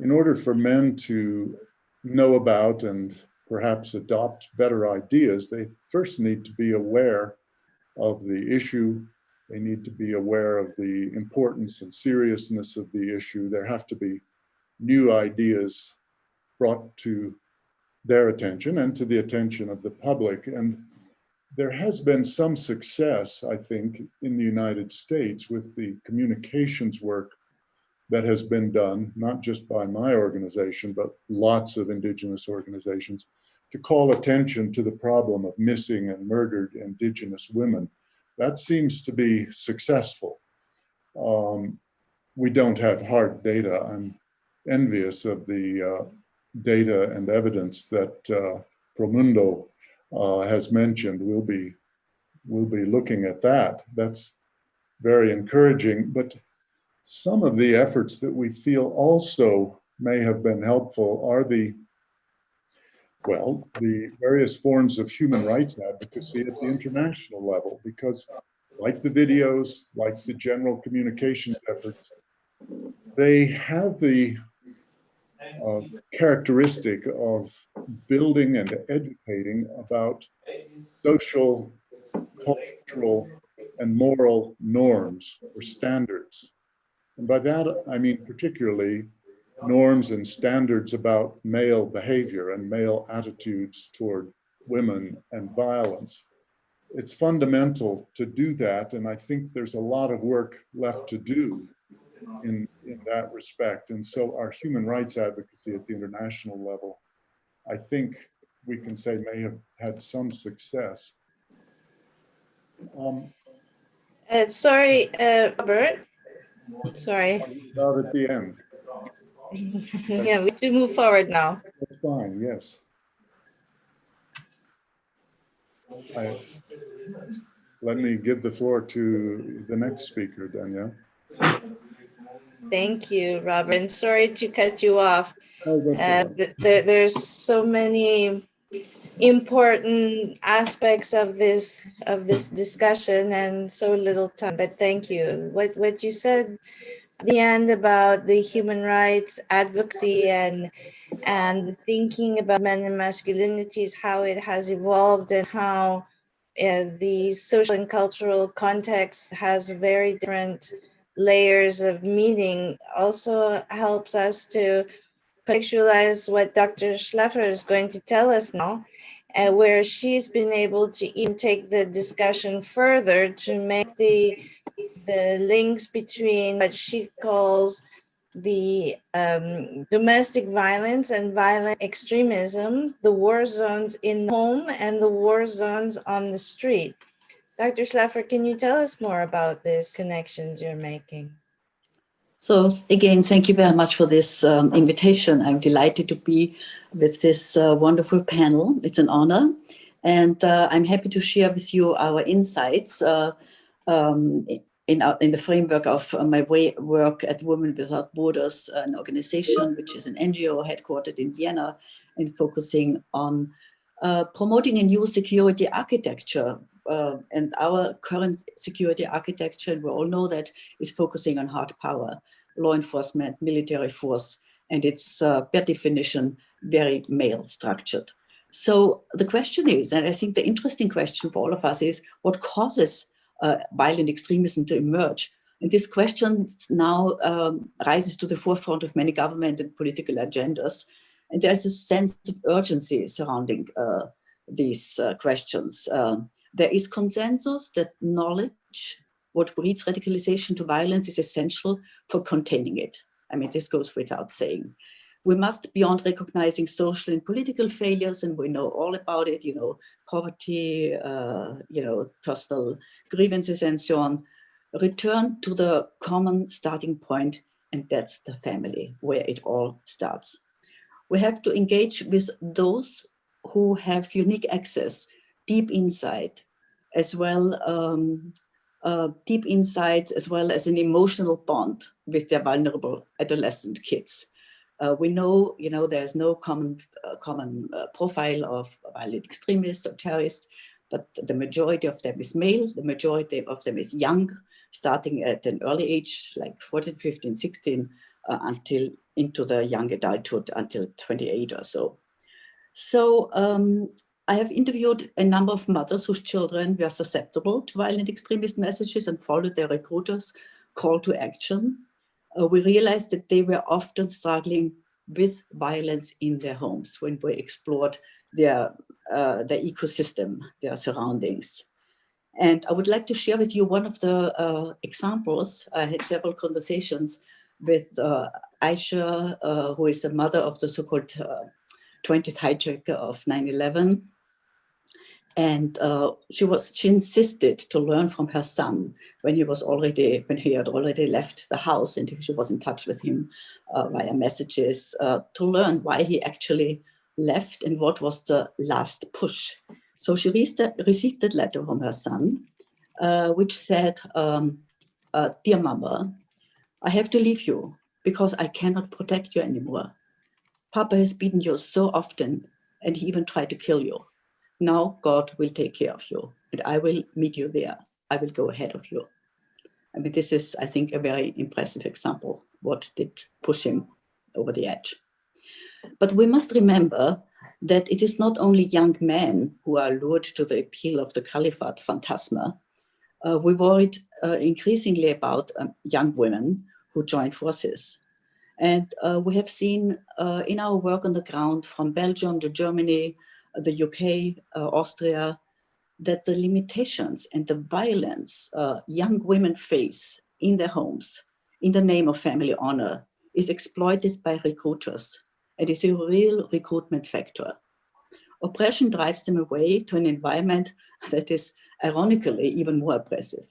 In order for men to know about and perhaps adopt better ideas, they first need to be aware of the issue. They need to be aware of the importance and seriousness of the issue. There have to be new ideas brought to their attention and to the attention of the public. And there has been some success, I think, in the United States with the communications work that has been done, not just by my organization, but lots of Indigenous organizations, to call attention to the problem of missing and murdered Indigenous women. That seems to be successful. We don't have hard data. I'm envious of the data and evidence that Promundo has mentioned. We'll be looking at that. That's very encouraging. But some of the efforts that we feel also may have been helpful are the various forms of human rights advocacy at the international level, because like the videos, like the general communications efforts, they have the characteristic of building and educating about social, cultural, and moral norms or standards. And by that, I mean particularly norms and standards about male behavior and male attitudes toward women and violence. It's fundamental to do that, and I think there's a lot of work left to do in that respect. And so our human rights advocacy at the international level, I think we can say may have had some success. Sorry, Robert. Sorry. Out at the end. Yeah, we do move forward now. That's fine, yes. Let me give the floor to the next speaker, Danielle. Thank you, Robert. And sorry to cut you off. Oh, that's all right. There's so many important aspects of this discussion and so little time, but thank you. What you said at the end about the human rights advocacy and thinking about men and masculinities, how it has evolved and how the social and cultural context has very different layers of meaning, also helps us to contextualize what Dr. Schleffer is going to tell us now, where she's been able to even take the discussion further to make the links between what she calls the domestic violence and violent extremism, the war zones in home and the war zones on the street. Dr. Schleffer, can you tell us more about these connections you're making? So again, thank you very much for this invitation. I'm delighted to be with this wonderful panel. It's an honor. And I'm happy to share with you our insights in the framework of my work at Women Without Borders, an organization which is an NGO headquartered in Vienna and focusing on promoting a new security architecture. And our current security architecture, and we all know that, is focusing on hard power, law enforcement, military force, and it's per definition very male structured. So the question is, and I think the interesting question for all of us is, what causes violent extremism to emerge? And this question now rises to the forefront of many government and political agendas. And there's a sense of urgency surrounding these questions. There is consensus that knowledge, what breeds radicalization to violence, is essential for containing it. I mean, this goes without saying. We must, beyond recognizing social and political failures, and we know all about it, poverty, personal grievances and so on, return to the common starting point, and that's the family, where it all starts. We have to engage with those who have unique access, deep insight, as well as an emotional bond with their vulnerable adolescent kids. We know, there's no common profile of violent extremists or terrorists, but the majority of them is male, the majority of them is young, starting at an early age, like 14, 15, 16, until into the young adulthood, until 28 or so. So I have interviewed a number of mothers whose children were susceptible to violent extremist messages and followed their recruiters' call to action. We realized that they were often struggling with violence in their homes when we explored their ecosystem, their surroundings. And I would like to share with you one of the examples. I had several conversations with Aisha, who is the mother of the so-called 20th hijacker of 9/11. And she insisted to learn from her son when he had already left the house, and she was in touch with him via messages, to learn why he actually left and what was the last push. So she received that letter from her son, which said, "Dear Mama, I have to leave you because I cannot protect you anymore. Papa has beaten you so often, and he even tried to kill you. Now God will take care of you, and I will meet you there. I will go ahead of you." I mean, this is, I think, a very impressive example what did push him over the edge. But we must remember that it is not only young men who are lured to the appeal of the caliphate phantasma. We worried increasingly about young women who join forces. And we have seen in our work on the ground from Belgium to Germany, the UK, Austria, that the limitations and the violence young women face in their homes in the name of family honor is exploited by recruiters. It is a real recruitment factor. Oppression drives them away to an environment that is ironically even more oppressive.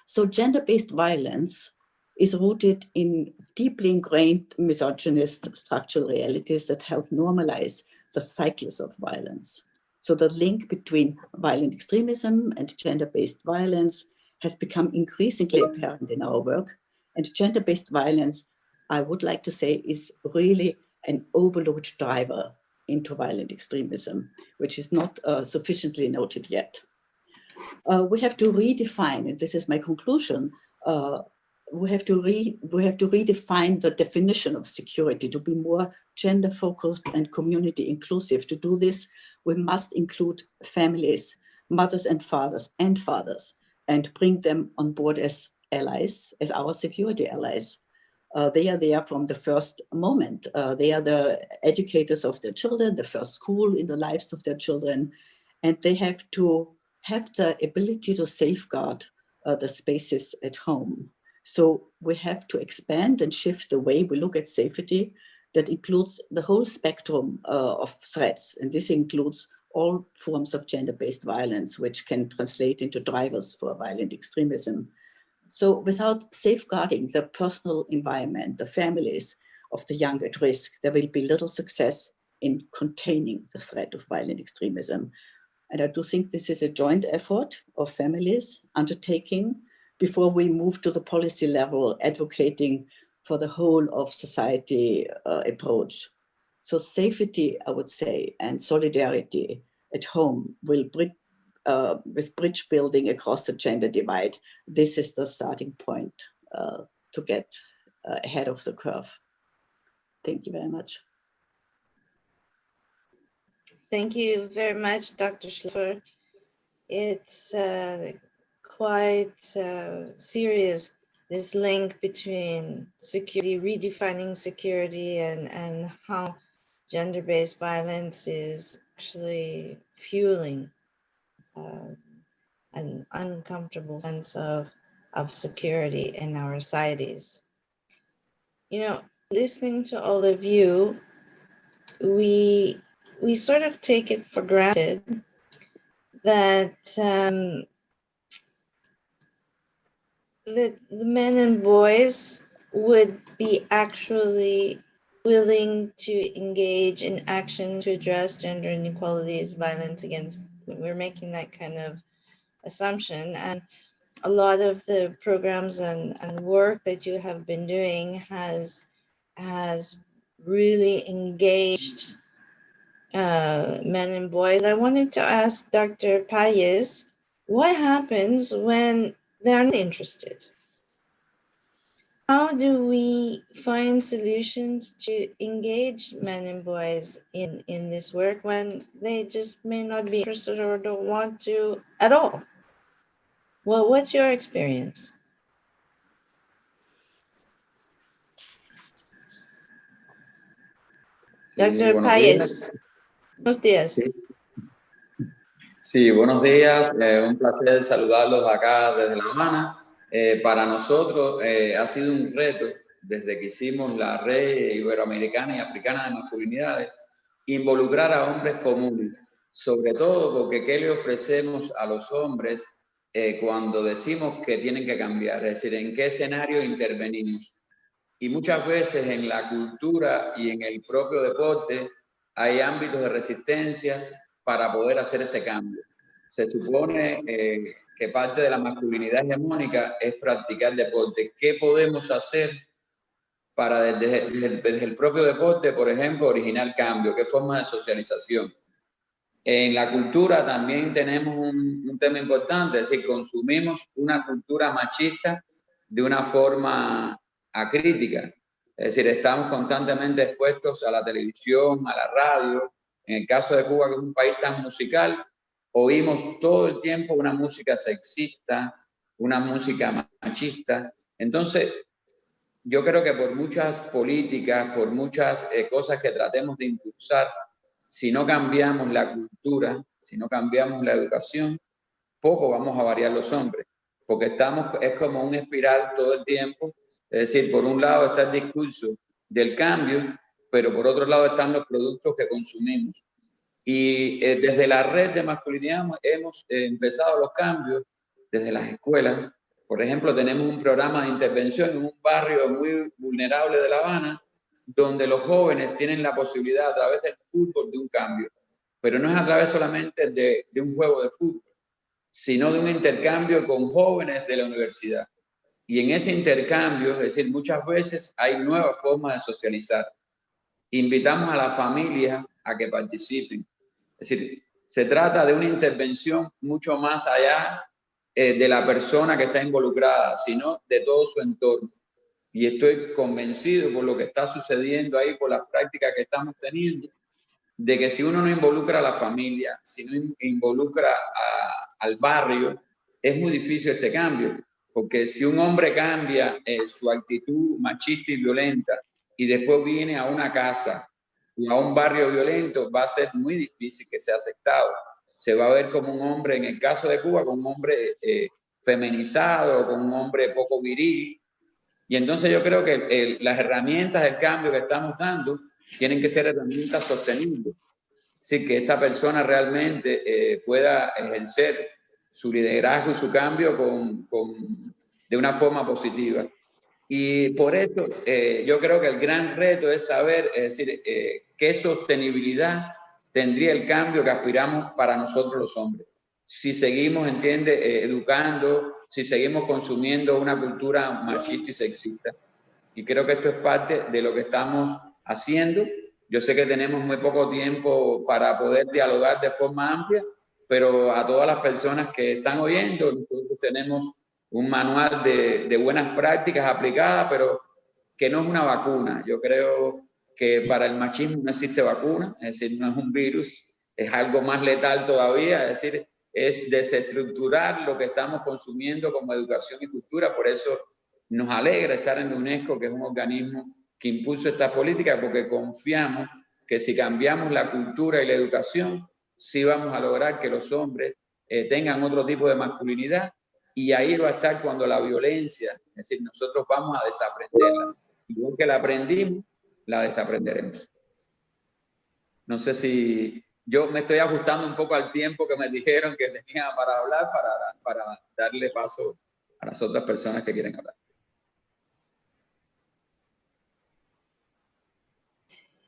So gender-based violence is rooted in deeply ingrained misogynist structural realities that help normalize the cycles of violence. So the link between violent extremism and gender-based violence has become increasingly apparent in our work. And gender-based violence, I would like to say, is really an overload driver into violent extremism, which is not sufficiently noted yet. We have to redefine, and this is my conclusion, we have to redefine the definition of security to be more gender-focused and community inclusive. To do this, we must include families, mothers and fathers, and bring them on board as allies, as our security allies. They are there from the first moment. They are the educators of their children, the first school in the lives of their children, and they have to have the ability to safeguard the spaces at home. So we have to expand and shift the way we look at safety that includes the whole spectrum of threats. And this includes all forms of gender-based violence, which can translate into drivers for violent extremism. So without safeguarding the personal environment, the families of the young at risk, there will be little success in containing the threat of violent extremism. And I do think this is a joint effort of families undertaking before we move to the policy level, advocating for the whole of society approach. So safety, I would say, and solidarity at home will bring, with bridge building across the gender divide, this is the starting point to get ahead of the curve. Thank you very much. Thank you very much, Dr. Schleifer. It's quite serious, this link between security, redefining security, and how gender-based violence is actually fueling an uncomfortable sense of security in our societies. You know, listening to all of you, we sort of take it for granted that the men and boys would be actually willing to engage in action to address gender inequalities, violence against. We're making that kind of assumption, and a lot of the programs and work that you have been doing has has really engaged men and boys. I wanted to ask Dr. Payez, what happens when they're not interested? How do we find solutions to engage men and boys in this work when they just may not be interested or don't want to at all? Well, what's your experience? Dr. buenos Payez. días. Buenos días. Sí, sí, buenos días. Un placer saludarlos acá desde La Habana. Para nosotros ha sido un reto desde que hicimos la red iberoamericana y africana de masculinidades, involucrar a hombres comunes, sobre todo porque ¿qué le ofrecemos a los hombres cuando decimos que tienen que cambiar? Es decir, ¿en qué escenario intervenimos? Y muchas veces en la cultura y en el propio deporte hay ámbitos de resistencias para poder hacer ese cambio. Se supone que parte de la masculinidad hegemónica es practicar deporte. ¿Qué podemos hacer para desde el propio deporte, por ejemplo, originar cambio? ¿Qué forma de socialización? En la cultura también tenemos un tema importante, es decir, consumimos una cultura machista de una forma acrítica. Es decir, estamos constantemente expuestos a la televisión, a la radio. En el caso de Cuba, que es un país tan musical, oímos todo el tiempo una música sexista, una música machista. Entonces, yo creo que por muchas políticas, por muchas cosas que tratemos de impulsar, si no cambiamos la cultura, si no cambiamos la educación, poco vamos a variar los hombres, porque es como un espiral todo el tiempo. Es decir, por un lado está el discurso del cambio, pero por otro lado están los productos que consumimos. Y desde la red de masculinidad hemos empezado los cambios desde las escuelas. Por ejemplo, tenemos un programa de intervención en un barrio muy vulnerable de La Habana, donde los jóvenes tienen la posibilidad a través del fútbol de un cambio, pero no es a través solamente de un juego de fútbol, sino de un intercambio con jóvenes de la universidad. Y en ese intercambio, es decir, muchas veces hay nuevas formas de socializar. Invitamos a la familia a que participen. Es decir, se trata de una intervención mucho más allá de la persona que está involucrada, sino de todo su entorno. Y estoy convencido por lo que está sucediendo ahí, por las prácticas que estamos teniendo, de que si uno no involucra a la familia, si no involucra al barrio, es muy difícil este cambio. Porque si un hombre cambia su actitud machista y violenta y después viene a una casa o a un barrio violento, va a ser muy difícil que sea aceptado. Se va a ver como un hombre, en el caso de Cuba, como un hombre feminizado, como un hombre poco viril. Y entonces yo creo que las herramientas del cambio que estamos dando tienen que ser herramientas sostenibles. Así que esta persona realmente pueda ejercer su liderazgo y su cambio de una forma positiva. Y por eso yo creo que el gran reto es saber, es decir, qué sostenibilidad tendría el cambio que aspiramos para nosotros los hombres. Si seguimos, educando, si seguimos consumiendo una cultura machista y sexista. Y creo que esto es parte de lo que estamos haciendo. Yo sé que tenemos muy poco tiempo para poder dialogar de forma amplia, pero a todas las personas que están oyendo, nosotros tenemos un manual de buenas prácticas aplicadas, pero que no es una vacuna. Yo creo que para el machismo no existe vacuna, es decir, no es un virus, es algo más letal todavía, es decir, es desestructurar lo que estamos consumiendo como educación y cultura. Por eso nos alegra estar en la UNESCO, que es un organismo que impulsa esta política, porque confiamos que si cambiamos la cultura y la educación, sí vamos a lograr que los hombres tengan otro tipo de masculinidad, y ahí va a estar cuando la violencia, es decir, nosotros vamos a desaprenderla. Igual que la aprendimos, la desaprenderemos. No sé si yo me estoy ajustando un poco al tiempo que me dijeron que tenía para hablar, para darle paso a las otras personas que quieren hablar.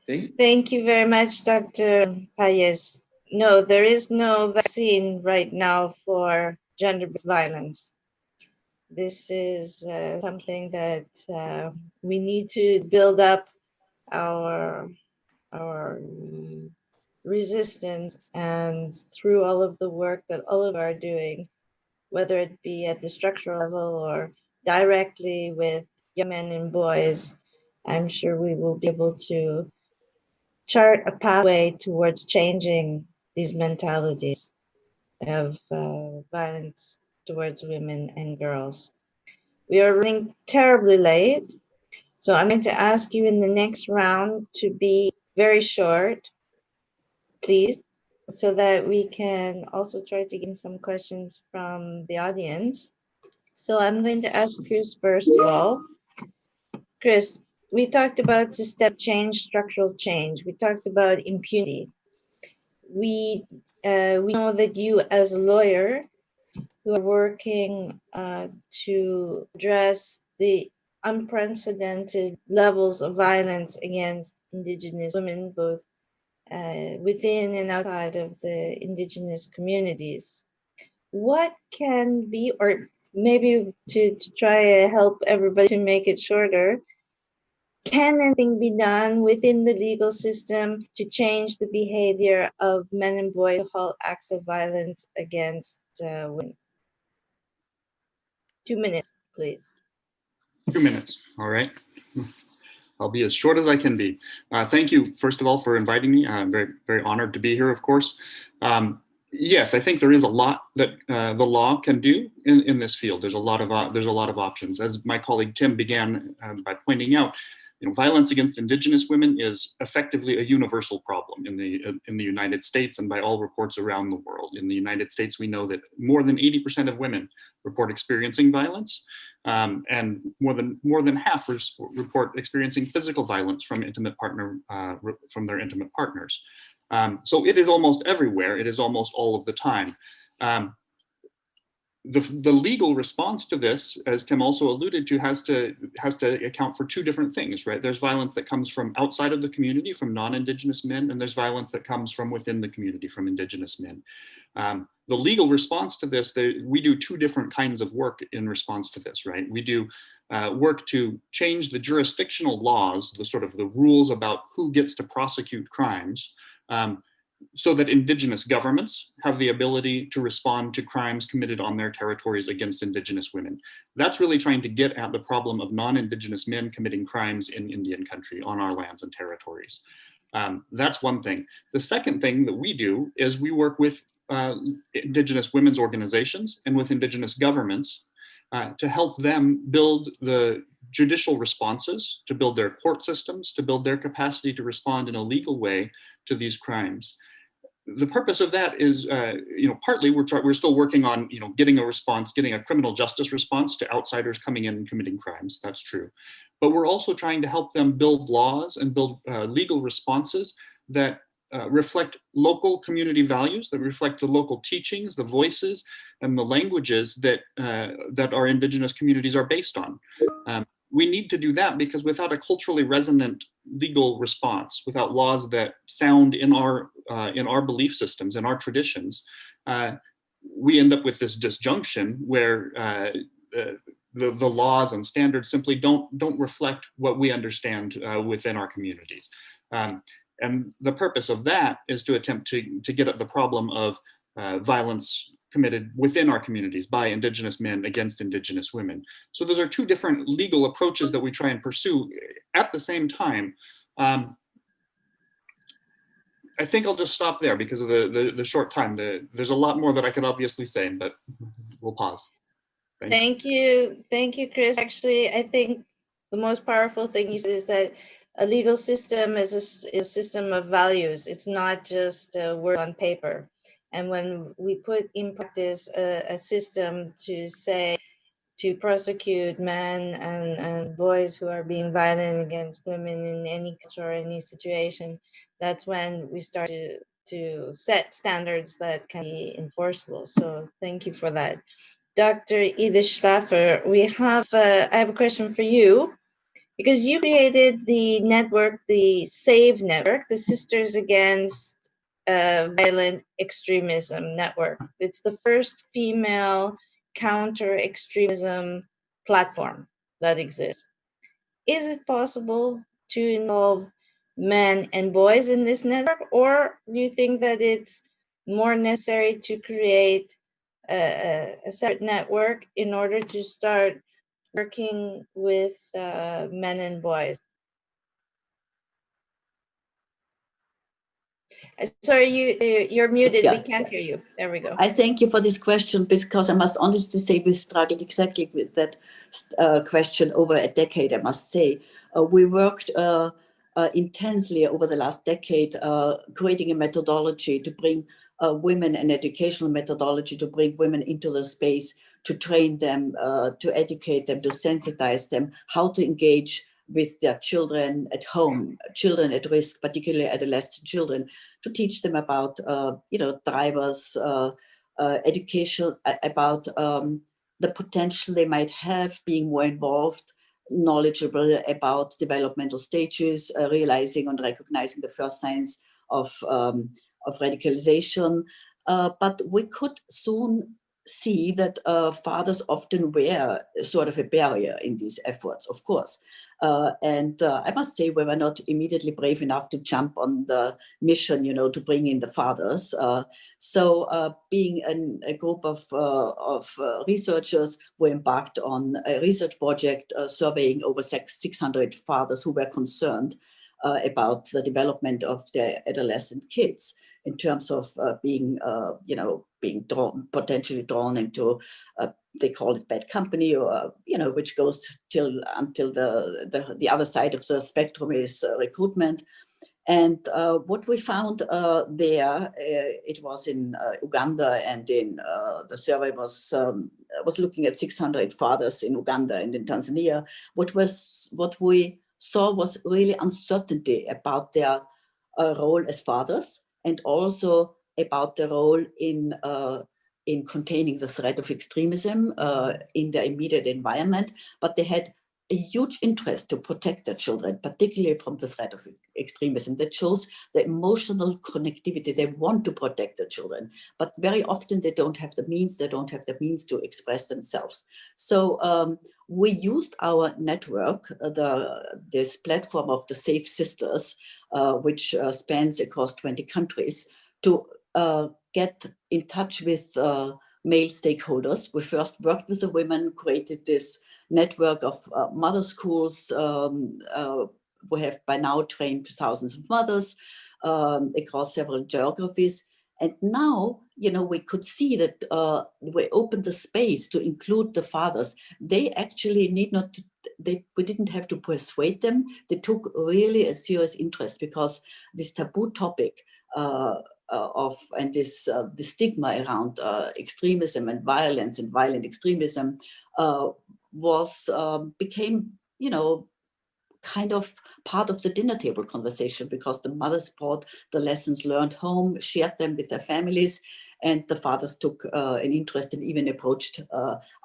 ¿Sí? Thank you very much, Dr. Payez. No, there is no vaccine right now for gender-based violence. This is something that we need to build up our resistance, and through all of the work that all of us are doing, whether it be at the structural level or directly with young men and boys, I'm sure we will be able to chart a pathway towards changing these mentalities of violence towards women and girls. We are running terribly late, so I'm going to ask you in the next round to be very short, please, so that we can also try to get some questions from the audience. So I'm going to ask Chris first of all. Chris, we talked about systemic change, structural change. We talked about impunity. We know that you, as a lawyer, who are working to address the unprecedented levels of violence against Indigenous women, both within and outside of the Indigenous communities. What can be, or maybe to try to help everybody to make it shorter, can anything be done within the legal system to change the behavior of men and boys to halt acts of violence against women? 2 minutes, please. 2 minutes, all right. I'll be as short as I can be. Thank you, first of all, for inviting me. I'm very, very honored to be here, of course. Yes, I think there is a lot that the law can do in this field. There's a lot of options. As my colleague Tim began by pointing out, violence against Indigenous women is effectively a universal problem in the United States and by all reports around the world. In the United States, we know that more than 80% of women report experiencing violence, and more than half report experiencing physical violence from their intimate partners. So it is almost everywhere. It is almost all of the time. The legal response to this, as Tim also alluded to, has to account for two different things, right? There's violence that comes from outside of the community, from non-Indigenous men, and there's violence that comes from within the community, from Indigenous men. The legal response to this, we do two different kinds of work in response to this, right? We do work to change the jurisdictional laws, the rules about who gets to prosecute crimes, so that Indigenous governments have the ability to respond to crimes committed on their territories against Indigenous women. That's really trying to get at the problem of non-Indigenous men committing crimes in Indian country on our lands and territories. That's one thing. The second thing that we do is we work with Indigenous women's organizations and with Indigenous governments to help them build the judicial responses, to build their court systems, to build their capacity to respond in a legal way to these crimes. The purpose of that is, partly we're still working on, getting a criminal justice response to outsiders coming in and committing crimes. That's true. But we're also trying to help them build laws and build legal responses that reflect local community values, that reflect the local teachings, the voices, and the languages that our Indigenous communities are based on. We need to do that because without a culturally resonant legal response, without laws that sound in our belief systems, in our traditions, we end up with this disjunction where the laws and standards simply don't reflect what we understand within our communities. And the purpose of that is to attempt to get at the problem of violence committed within our communities by Indigenous men against Indigenous women. So those are two different legal approaches that we try and pursue at the same time. I think I'll just stop there because of the short time. There's a lot more that I could obviously say, but we'll pause. Thank you, Chris. Actually, I think the most powerful thing you said is that a legal system is a system of values. It's not just a word on paper. And when we put in practice a system to prosecute men and boys who are being violent against women in any culture or any situation, that's when we start to set standards that can be enforceable. So thank you for that. Dr. Edith Schlaffer, I have a question for you. Because you created the network, the SAVE network, the Sisters Against Violent Extremism network. It's the first female counter-extremism platform that exists. Is it possible to involve men and boys in this network, or do you think that it's more necessary to create a separate network in order to start working with men and boys? Sorry, you're muted. Yeah, We can't hear yes. you. There we go. I thank you for this question, because I must honestly say we struggled exactly with that question over a decade, I must say. We worked intensely over the last decade, creating a methodology to bring women, an educational methodology to bring women into the space, to train them, to educate them, to sensitize them, how to engage with their children at home, children at risk, particularly adolescent children, to teach them about, drivers, education, about the potential they might have, being more involved, knowledgeable about developmental stages, realizing and recognizing the first signs of radicalization. But we could soon see that fathers often were sort of a barrier in these efforts, of course. And I must say, we were not immediately brave enough to jump on the mission, to bring in the fathers. So being a group of researchers, we embarked on a research project surveying over 600 fathers who were concerned about the development of their adolescent kids in terms of being potentially drawn into, they call it bad company, or which goes until the other side of the spectrum is recruitment. And what we found there, it was in Uganda, and in the survey was looking at 600 fathers in Uganda and in Tanzania. What we saw was really uncertainty about their role as fathers, and also about the role in containing the threat of extremism in their immediate environment. But they had a huge interest to protect their children, particularly from the threat of extremism. That shows the emotional connectivity. They want to protect their children, but very often they don't have the means. They don't have the means to express themselves. So we used our network, this platform of the Safe Sisters, which spans across 20 countries, to get in touch with male stakeholders. We first worked with the women, created this network of mother schools. We have by now trained thousands of mothers across several geographies. And now, we could see that we opened the space to include the fathers. They actually we didn't have to persuade them. They took really a serious interest, because this taboo topic and this the stigma around extremism and violence and violent extremism became, kind of part of the dinner table conversation, because the mothers brought the lessons learned home, shared them with their families, and the fathers took an interest and even approached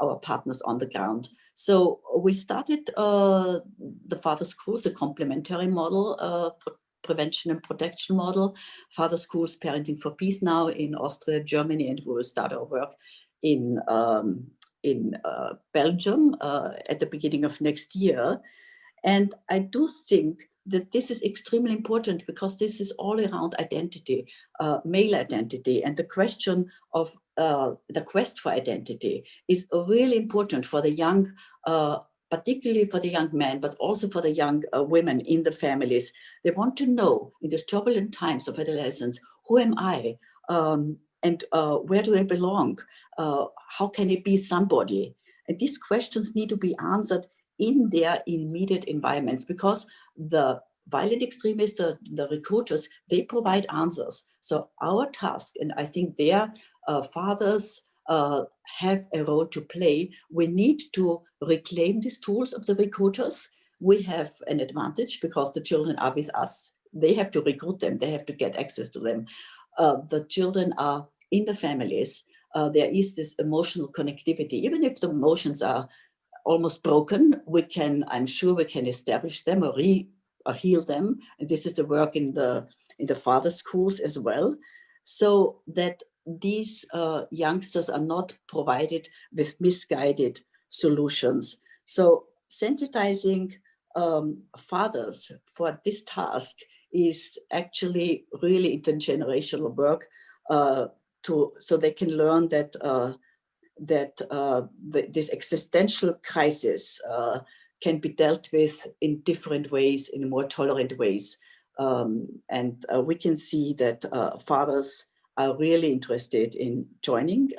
our partners on the ground. So we started the Father Schools, a complementary model, prevention and protection model. Father Schools Parenting for Peace now in Austria, Germany, and we will start our work in Belgium at the beginning of next year. And I do think that this is extremely important, because this is all around identity, male identity, and the question of the quest for identity is really important for the young, particularly for the young men, but also for the young women in the families. They want to know, in these turbulent times of adolescence, who am I, and where do I belong? How can it be somebody? And these questions need to be answered in their immediate environments, because the violent extremists, the recruiters, they provide answers. So our task, and I think their fathers have a role to play. We need to reclaim these tools of the recruiters. We have an advantage because the children are with us. They have to recruit them. They have to get access to them. The children are in the families. There is this emotional connectivity. Even if the emotions are almost broken, I'm sure we can establish them or heal them. And this is the work in the father schools as well, so that these youngsters are not provided with misguided solutions. So sensitizing fathers for this task is actually really intergenerational work so they can learn that this existential crisis can be dealt with in different ways, in more tolerant ways. And we can see that fathers are really interested in joining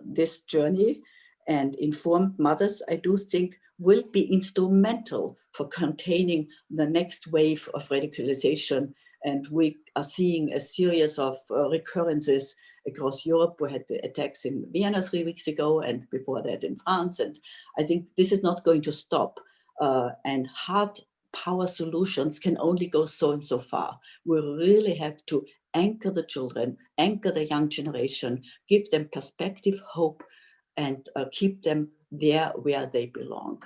this journey, and informed mothers, I do think, will be instrumental for containing the next wave of radicalization. And we are seeing a series of recurrences across Europe. We had the attacks in Vienna 3 weeks ago, and before that in France. And I think this is not going to stop. And hard power solutions can only go so and so far. We really have to anchor the children, anchor the young generation, give them perspective, hope, and keep them there where they belong.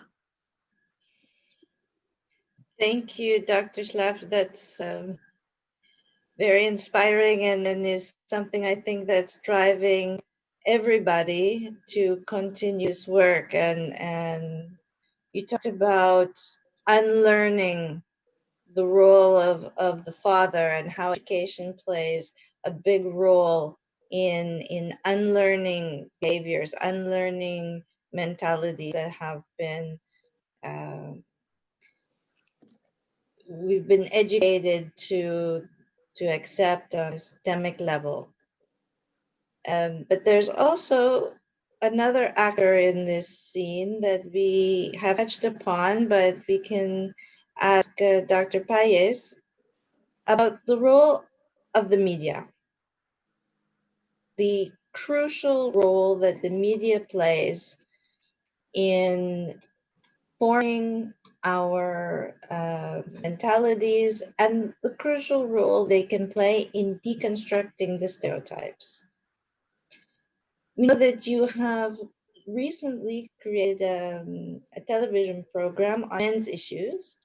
Thank you, Dr. Schlaf. That's very inspiring, and is something I think that's driving everybody to continue this work. And you talked about unlearning the role of the father and how education plays a big role in unlearning behaviors, unlearning mentalities that have been we've been educated to accept on a systemic level. But there's also another actor in this scene that we have touched upon, but we can ask Dr. Payés about the role of the media, the crucial role that the media plays in forming our mentalities, and the crucial role they can play in deconstructing the stereotypes. We know that you have recently created a television program on men's issues,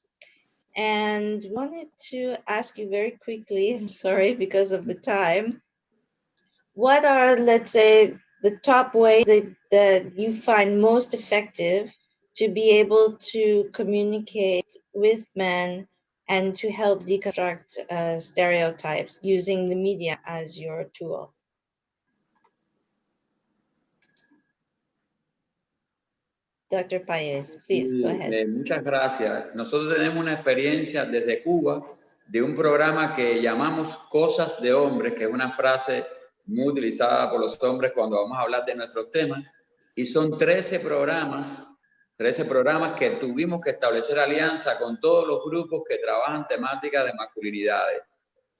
and wanted to ask you very quickly, I'm sorry because of the time, what are, let's say, the top ways that you find most effective to be able to communicate with men and to help deconstruct stereotypes using the media as your tool? Dr. Payés, please go ahead. Muchas gracias. Nosotros tenemos una experiencia desde Cuba de un programa que llamamos Cosas de Hombres, que es una frase muy utilizada por los hombres cuando vamos a hablar de nuestros temas, y son 13 programas que tuvimos que establecer alianza con todos los grupos que trabajan temáticas de masculinidades.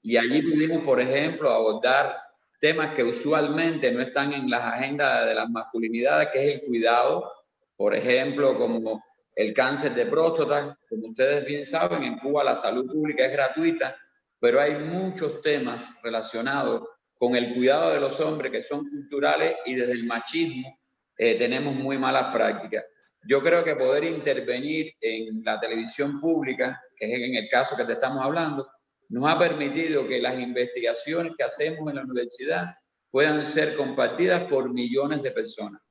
Y allí pudimos, por ejemplo, abordar temas que usualmente no están en las agendas de las masculinidades, que es el cuidado, por ejemplo, como el cáncer de próstata. Como ustedes bien saben, en Cuba la salud pública es gratuita, pero hay muchos temas relacionados con el cuidado de los hombres que son culturales, y desde el machismo tenemos muy malas prácticas. Yo creo que poder intervenir en la televisión pública, que es en el caso que te estamos hablando, nos ha permitido que las investigaciones que hacemos en la universidad puedan ser compartidas por millones de personas.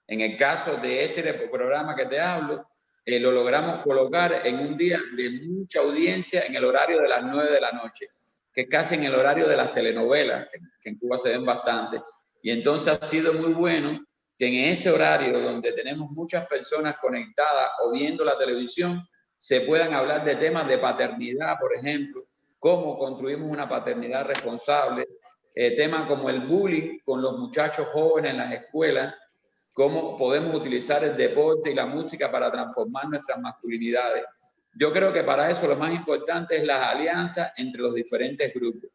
En el caso de este programa que te hablo, lo logramos colocar en un día de mucha audiencia en el horario de las 9 de la noche, que es casi en el horario de las telenovelas, que en Cuba se ven bastante. Y entonces ha sido muy bueno que en ese horario donde tenemos muchas personas conectadas o viendo la televisión, se puedan hablar de temas de paternidad, por ejemplo, cómo construimos una paternidad responsable, temas como el bullying con los muchachos jóvenes en las escuelas, cómo podemos utilizar el deporte y la música para transformar nuestras masculinidades. Yo creo que para eso lo más importante es las alianzas entre los diferentes grupos.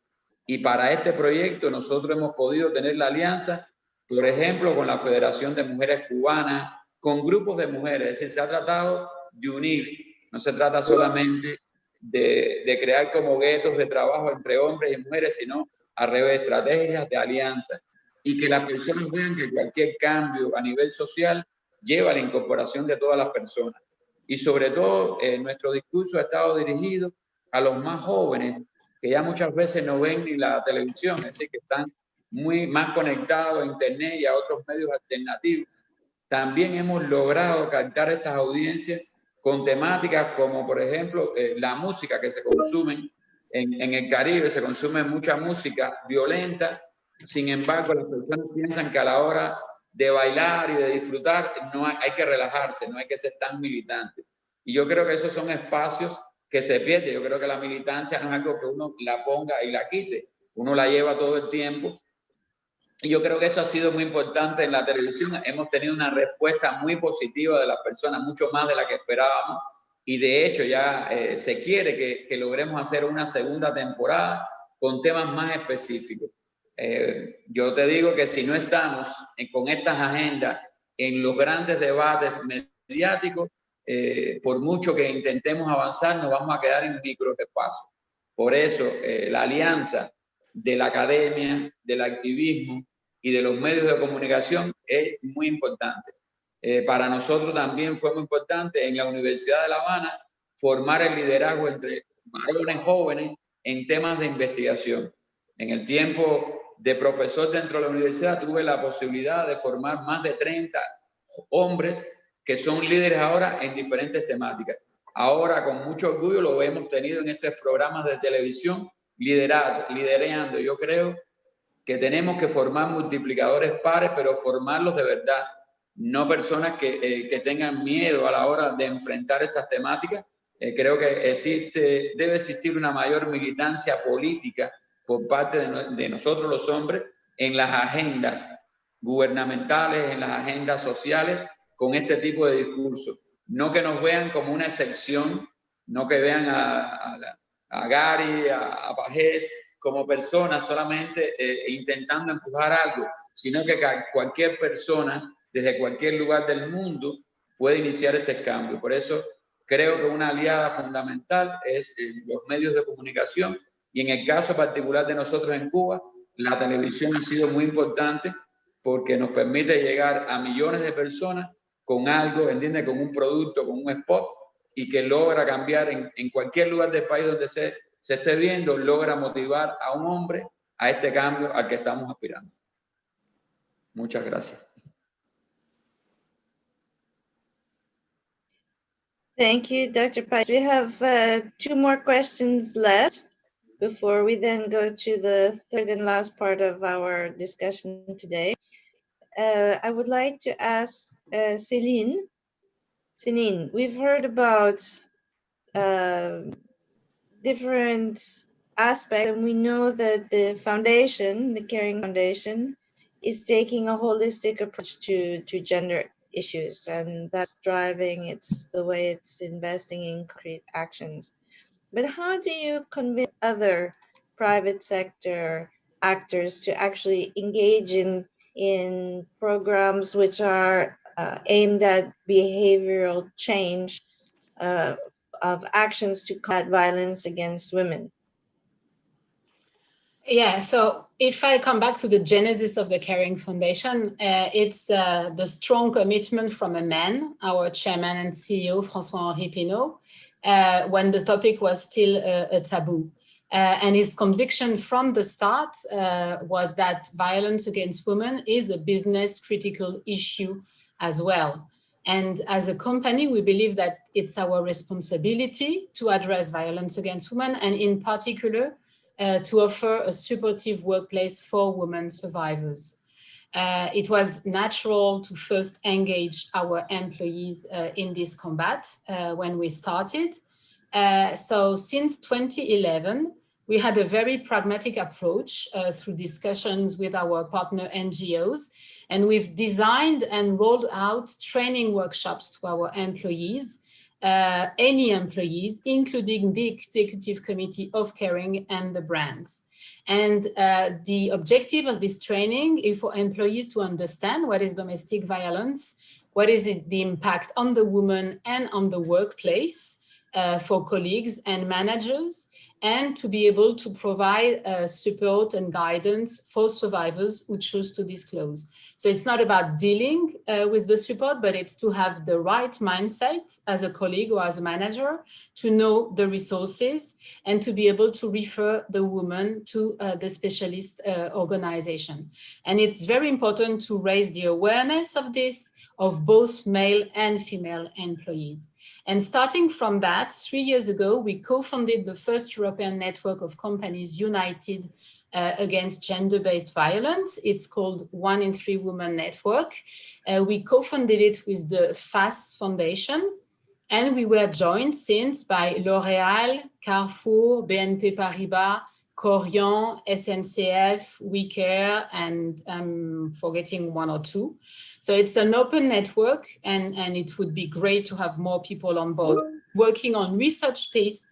Y para este proyecto nosotros hemos podido tener la alianza, por ejemplo, con la Federación de Mujeres Cubanas, con grupos de mujeres. Es decir, se ha tratado de unir, no se trata solamente de crear como guetos de trabajo entre hombres y mujeres, sino al revés, estrategias de alianza. Y que las personas vean que cualquier cambio a nivel social lleva a la incorporación de todas las personas. Y sobre todo, nuestro discurso ha estado dirigido a los más jóvenes, que ya muchas veces no ven ni la televisión, es decir, que están muy más conectados a Internet y a otros medios alternativos. También hemos logrado captar estas audiencias con temáticas como, por ejemplo, la música que se consumen En el Caribe se consume mucha música violenta, sin embargo las personas piensan que a la hora de bailar y de disfrutar no hay que relajarse, no hay que ser tan militante. Y yo creo que esos son espacios que se pierden. Yo creo que la militancia no es algo que uno la ponga y la quite, uno la lleva todo el tiempo. Y yo creo que eso ha sido muy importante en la televisión. Hemos tenido una respuesta muy positiva de las personas, mucho más de la que esperábamos. Y de hecho ya se quiere que logremos hacer una segunda temporada con temas más específicos. Yo te digo que si no estamos con estas agendas en los grandes debates mediáticos, por mucho que intentemos avanzar, nos vamos a quedar en microespacios. Por eso la alianza de la academia, del activismo y de los medios de comunicación es muy importante. Para nosotros también fue muy importante en la Universidad de La Habana formar el liderazgo entre varones jóvenes en temas de investigación. En el tiempo de profesor dentro de la universidad tuve la posibilidad de formar más de 30 hombres que son líderes ahora en diferentes temáticas. Ahora con mucho orgullo lo hemos tenido en estos programas de televisión liderando. Yo creo que tenemos que formar multiplicadores pares, pero formarlos de verdad, no personas que tengan miedo a la hora de enfrentar estas temáticas. Creo que debe existir una mayor militancia política por parte de nosotros los hombres en las agendas gubernamentales, en las agendas sociales, con este tipo de discursos. No que nos vean como una excepción, no que vean a Gary, a Pagés como personas solamente intentando empujar algo, sino que cualquier persona desde cualquier lugar del mundo puede iniciar este cambio. Por eso creo que una aliada fundamental es los medios de comunicación, y en el caso particular de nosotros en Cuba, la televisión ha sido muy importante porque nos permite llegar a millones de personas con algo, ¿entiendes? Con un producto, con un spot, y que logra cambiar en cualquier lugar del país donde se esté viendo, logra motivar a un hombre a este cambio al que estamos aspirando. Muchas gracias. Thank you, Dr. Pais. We have 2 more questions left before we then go to the third and last part of our discussion today. I would like to ask Céline. Céline, we've heard about different aspects, and we know that the foundation, the Caring Foundation, is taking a holistic approach to gender issues, and that's driving the way it's investing in concrete actions. But how do you convince other private sector actors to actually engage in programs which are aimed at behavioral change of actions to combat violence against women? Yeah, so if I come back to the genesis of the Caring Foundation, it's the strong commitment from a man, our chairman and CEO, François-Henri Pinault, when the topic was still a taboo. And his conviction from the start was that violence against women is a business critical issue as well. And as a company, we believe that it's our responsibility to address violence against women, and in particular, to offer a supportive workplace for women survivors. It was natural to first engage our employees in this combat when we started. So since 2011, we had a very pragmatic approach through discussions with our partner NGOs, and we've designed and rolled out training workshops to our employees, any employees, including the Executive Committee of Caring and the brands. And the objective of this training is for employees to understand what is domestic violence, what is the impact on the woman and on the workplace for colleagues and managers, and to be able to provide support and guidance for survivors who choose to disclose. So it's not about dealing with the support, but it's to have the right mindset as a colleague or as a manager to know the resources and to be able to refer the woman to the specialist organization. And it's very important to raise the awareness of this, of both male and female employees. And starting from that, 3 years ago, we co-founded the first European network of companies united against gender-based violence. It's called 1 in 3 Women Network. We co-funded it with the FAS Foundation, and we were joined since by L'Oréal, Carrefour, BNP Paribas, Corian, SNCF, WeCare, and I'm forgetting 1 or 2. So it's an open network, and it would be great to have more people on board working on research pieces,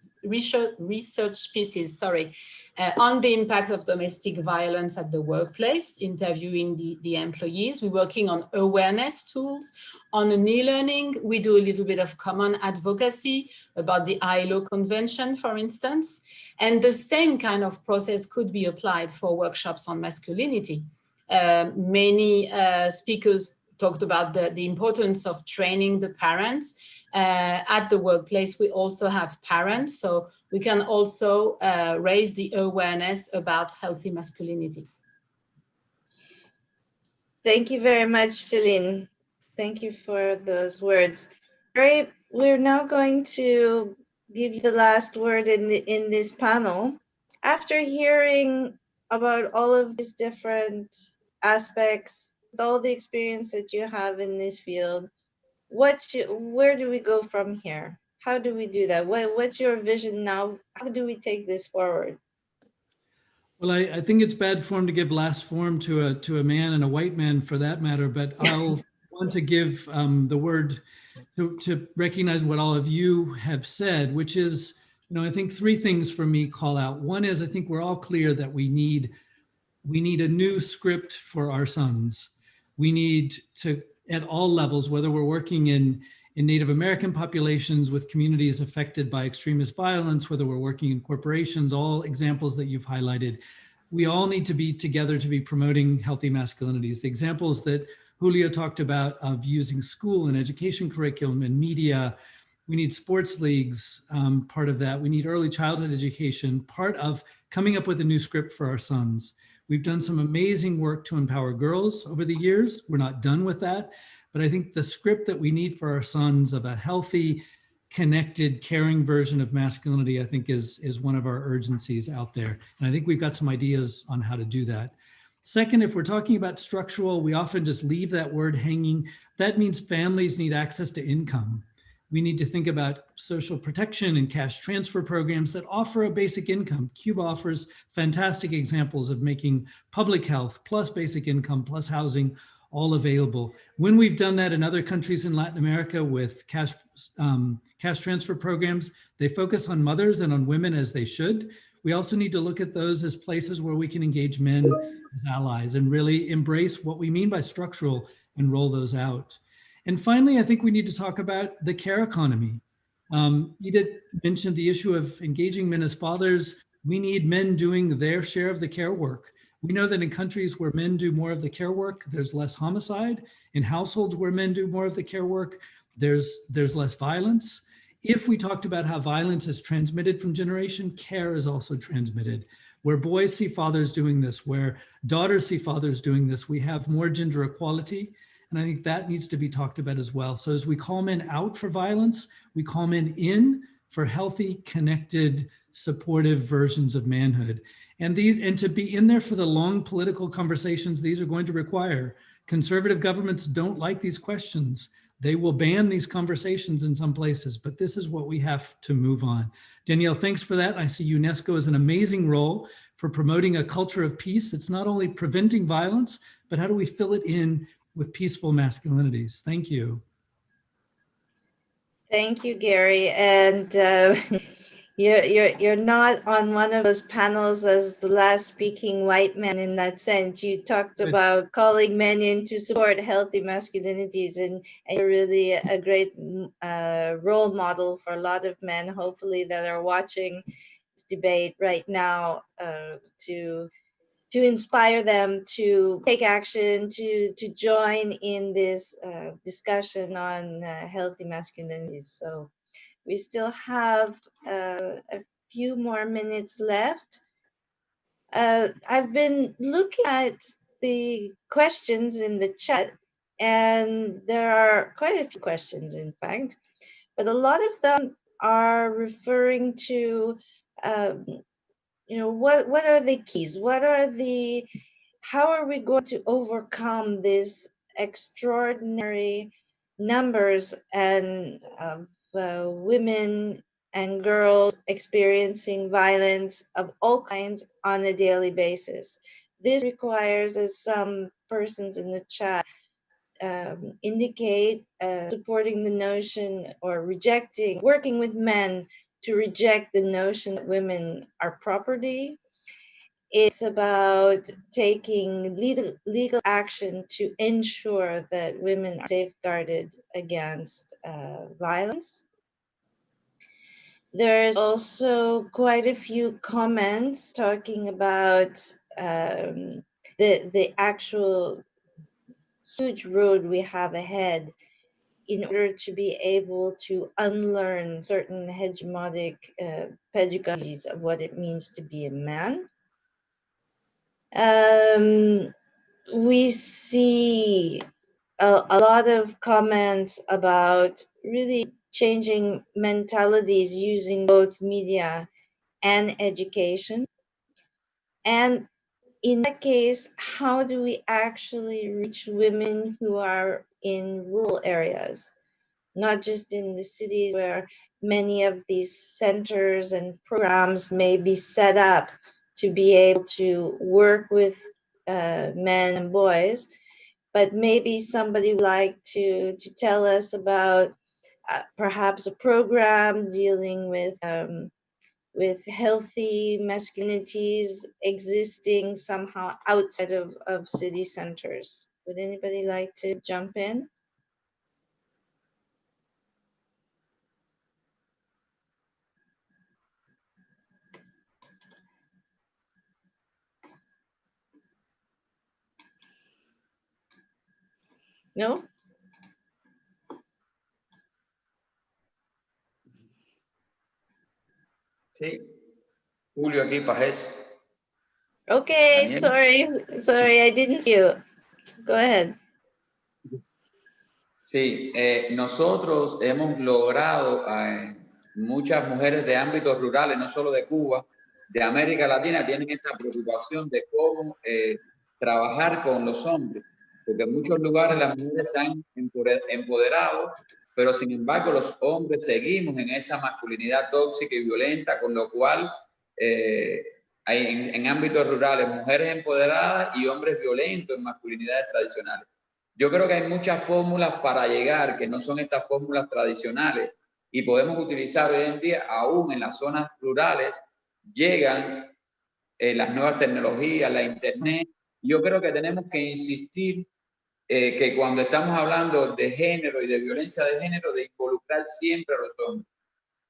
on the impact of domestic violence at the workplace, interviewing the employees. We're working on awareness tools. On an e-learning, we do a little bit of common advocacy about the ILO convention, for instance. And the same kind of process could be applied for workshops on masculinity. Many speakers talked about the importance of training the parents. At the workplace, we also have parents, so we can also raise the awareness about healthy masculinity. Thank you very much, Celine. Thank you for those words. Great. We're now going to give you the last word in this panel. After hearing about all of these different aspects, all the experience that you have in this field, where do we go from here? How do we do that? What's your vision now? How do we take this forward? Well, I think it's bad form to give last form to a man, and a white man for that matter, but I'll want to give the word to recognize what all of you have said, which is, I think 3 things for me call out. One is, I think we're all clear that we need a new script for our sons. We need to, at all levels, whether we're working in Native American populations with communities affected by extremist violence, whether we're working in corporations, all examples that you've highlighted, we all need to be together to be promoting healthy masculinities. The examples that Julio talked about of using school and education curriculum and media, we need sports leagues, part of that. We need early childhood education, part of coming up with a new script for our sons. We've done some amazing work to empower girls over the years. We're not done with that. But I think the script that we need for our sons of a healthy, connected, caring version of masculinity, I think is one of our urgencies out there. And I think we've got some ideas on how to do that. Second, if we're talking about structural, we often just leave that word hanging. That means families need access to income. We need to think about social protection and cash transfer programs that offer a basic income. Cuba offers fantastic examples of making public health plus basic income plus housing all available. When we've done that in other countries in Latin America with cash transfer programs, they focus on mothers and on women as they should. We also need to look at those as places where we can engage men as allies and really embrace what we mean by structural and roll those out. And finally, I think we need to talk about the care economy. Edith mentioned the issue of engaging men as fathers. We need men doing their share of the care work. We know that in countries where men do more of the care work, there's less homicide. In households where men do more of the care work, there's less violence. If we talked about how violence is transmitted from generation, care is also transmitted. Where boys see fathers doing this, where daughters see fathers doing this, we have more gender equality. And I think that needs to be talked about as well. So as we call men out for violence, we call men in for healthy, connected, supportive versions of manhood. And to be in there for the long political conversations these are going to require. Conservative governments don't like these questions. They will ban these conversations in some places, but this is what we have to move on. Danielle, thanks for that. I see UNESCO as an amazing role for promoting a culture of peace. It's not only preventing violence, but how do we fill it in with peaceful masculinities? Thank you. Thank you, Gary. And you're not on one of those panels as the last speaking white man in that sense. You talked about calling men in to support healthy masculinities, and you're really a great role model for a lot of men, hopefully, that are watching this debate right now to inspire them to take action, to join in this discussion on healthy masculinities. So we still have a few more minutes left. I've been looking at the questions in the chat, and there are quite a few questions, in fact. but a lot of them are referring to, what are the keys? How are we going to overcome these extraordinary numbers and women and girls experiencing violence of all kinds on a daily basis? This requires, as some persons in the chat indicate, supporting the notion or working with men to reject the notion that women are property. It's about taking legal action to ensure that women are safeguarded against violence. There's also quite a few comments talking about the actual huge road we have ahead in order to be able to unlearn certain hegemonic pedagogies of what it means to be a man. We see a lot of comments about really changing mentalities using both media and education. And in that case, how do we actually reach women who are in rural areas, not just in the cities where many of these centers and programs may be set up to be able to work with men and boys, but maybe somebody would like to tell us about perhaps a program dealing with healthy masculinities existing somehow outside of city centers. Would anybody like to jump in? No? Sí, Julio aquí, Pajés. Okay, Daniel. sorry, I didn't see you. Go ahead. Sí, nosotros hemos logrado, muchas mujeres de ámbitos rurales, no solo de Cuba, de América Latina, tienen esta preocupación de cómo trabajar con los hombres, porque en muchos lugares las mujeres están empoderadas, pero sin embargo los hombres seguimos en esa masculinidad tóxica y violenta, con lo cual hay en ámbitos rurales mujeres empoderadas y hombres violentos en masculinidades tradicionales. Yo creo que hay muchas fórmulas para llegar, que no son estas fórmulas tradicionales, y podemos utilizar hoy en día, aún en las zonas rurales, llegan las nuevas tecnologías, la internet. Yo creo que tenemos que insistir que cuando estamos hablando de género y de violencia de género, de involucrar siempre a los hombres.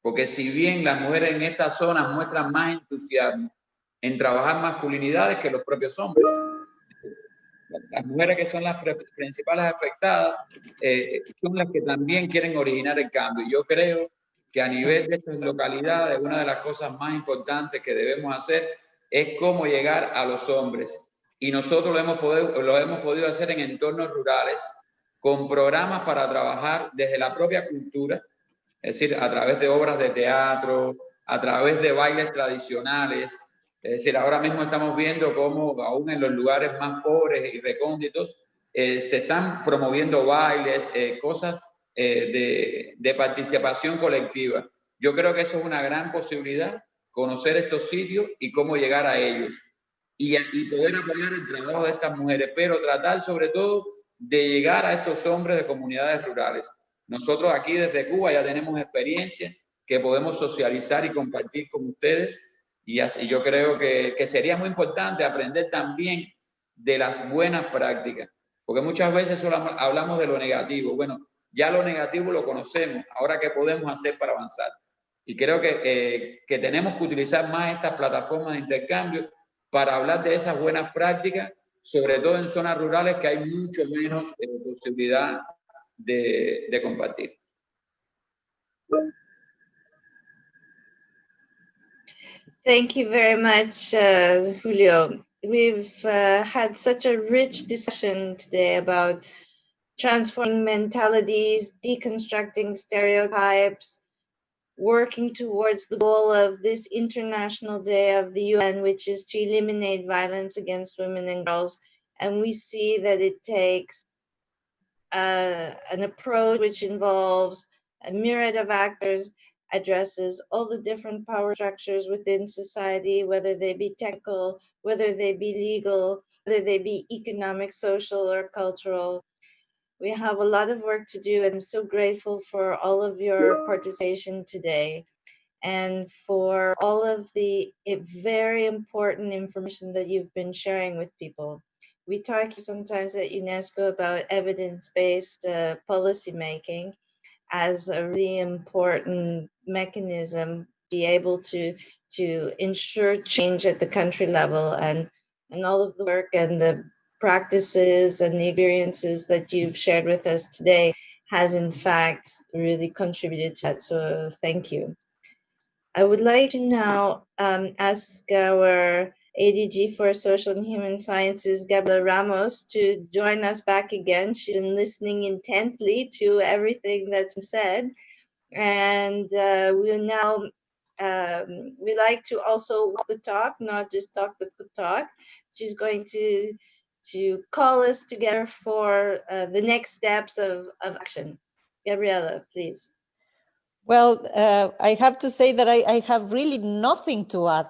Porque si bien las mujeres en estas zonas muestran más entusiasmo en trabajar masculinidades que los propios hombres, las mujeres que son las principales afectadas son las que también quieren originar el cambio. Yo creo que a nivel de estas localidades, una de las cosas más importantes que debemos hacer es cómo llegar a los hombres. Y nosotros lo hemos podido hacer en entornos rurales, con programas para trabajar desde la propia cultura, es decir, a través de obras de teatro, a través de bailes tradicionales. Es decir, ahora mismo estamos viendo cómo aún en los lugares más pobres y recónditos se están promoviendo bailes, cosas de participación colectiva. Yo creo que eso es una gran posibilidad, conocer estos sitios y cómo llegar a ellos. Y poder apoyar el trabajo de estas mujeres, pero tratar sobre todo de llegar a estos hombres de comunidades rurales. Nosotros aquí desde Cuba ya tenemos experiencia que podemos socializar y compartir con ustedes. Y yo creo que sería muy importante aprender también de las buenas prácticas, porque muchas veces solo hablamos de lo negativo. Bueno, ya lo negativo lo conocemos, ahora ¿qué podemos hacer para avanzar? Y creo que tenemos que utilizar más estas plataformas de intercambio para hablar de esas buenas prácticas, sobre todo en zonas rurales que hay mucho menos posibilidad de compartir. Thank you very much, Julio. We've had such a rich discussion today about transforming mentalities, deconstructing stereotypes, working towards the goal of this International Day of the UN, which is to eliminate violence against women and girls. And we see that it takes an approach which involves a myriad of actors, addresses all the different power structures within society, whether they be technical, whether they be legal, whether they be economic, social, or cultural. We have a lot of work to do, and I'm so grateful for all of your participation today and for all of the very important information that you've been sharing with people. We talk sometimes at UNESCO about evidence-based policy making as a really important mechanism to be able to ensure change at the country level, and all of the work and the practices and the experiences that you've shared with us today has in fact really contributed to that. So thank you. I would like to now ask our ADG for Social and Human Sciences, Gabriela Ramos, to join us back again. She's been listening intently to everything that's been said. And we'll now, we like to also walk the talk, not just talk the talk. She's going to call us together for the next steps of action. Gabriela, please. Well, I have to say that I have really nothing to add.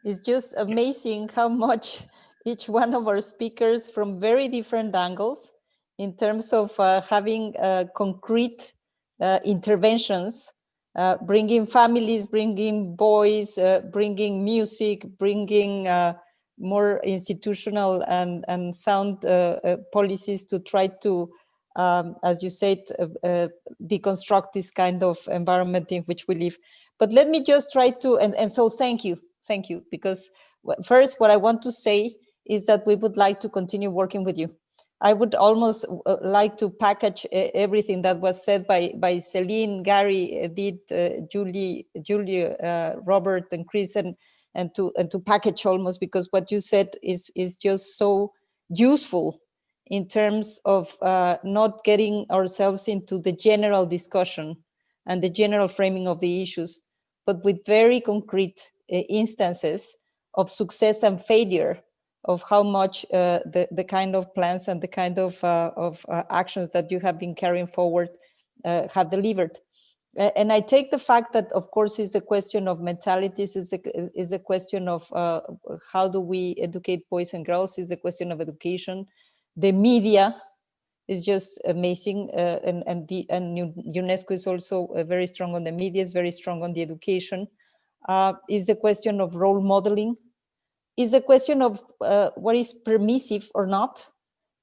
It's just amazing how much each one of our speakers from very different angles in terms of having concrete interventions, bringing families, bringing boys, bringing music, bringing more institutional and sound policies to try to, as you said, deconstruct this kind of environment in which we live. But let me just try to, and so thank you, because first what I want to say is that we would like to continue working with you. I would almost like to package everything that was said by Celine, Gary, Edith, Julie, Robert, and Chris, and to package almost, because what you said is just so useful in terms of not getting ourselves into the general discussion and the general framing of the issues, but with very concrete instances of success and failure of how much the kind of plans and the kind of actions that you have been carrying forward have delivered. And I take the fact that, of course, is a question of mentalities, is a question of how do we educate boys and girls, is a question of education. The media is just amazing, and UNESCO is also very strong on the media, is very strong on the education. Is the question of role modeling, is a question of what is permissive or not,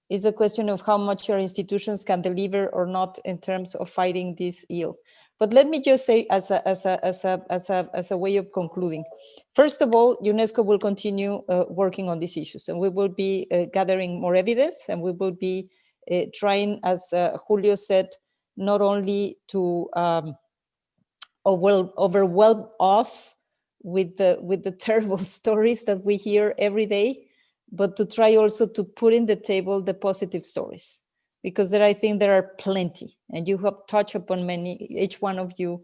is a question of how much your institutions can deliver or not in terms of fighting this ill. But let me just say as a way of concluding, first of all, UNESCO will continue working on these issues, and we will be gathering more evidence, and we will be trying, as Julio said, not only to overwhelm us with the terrible stories that we hear every day, but to try also to put in the table the positive stories, because I think there are plenty, and you have touched upon many. Each one of you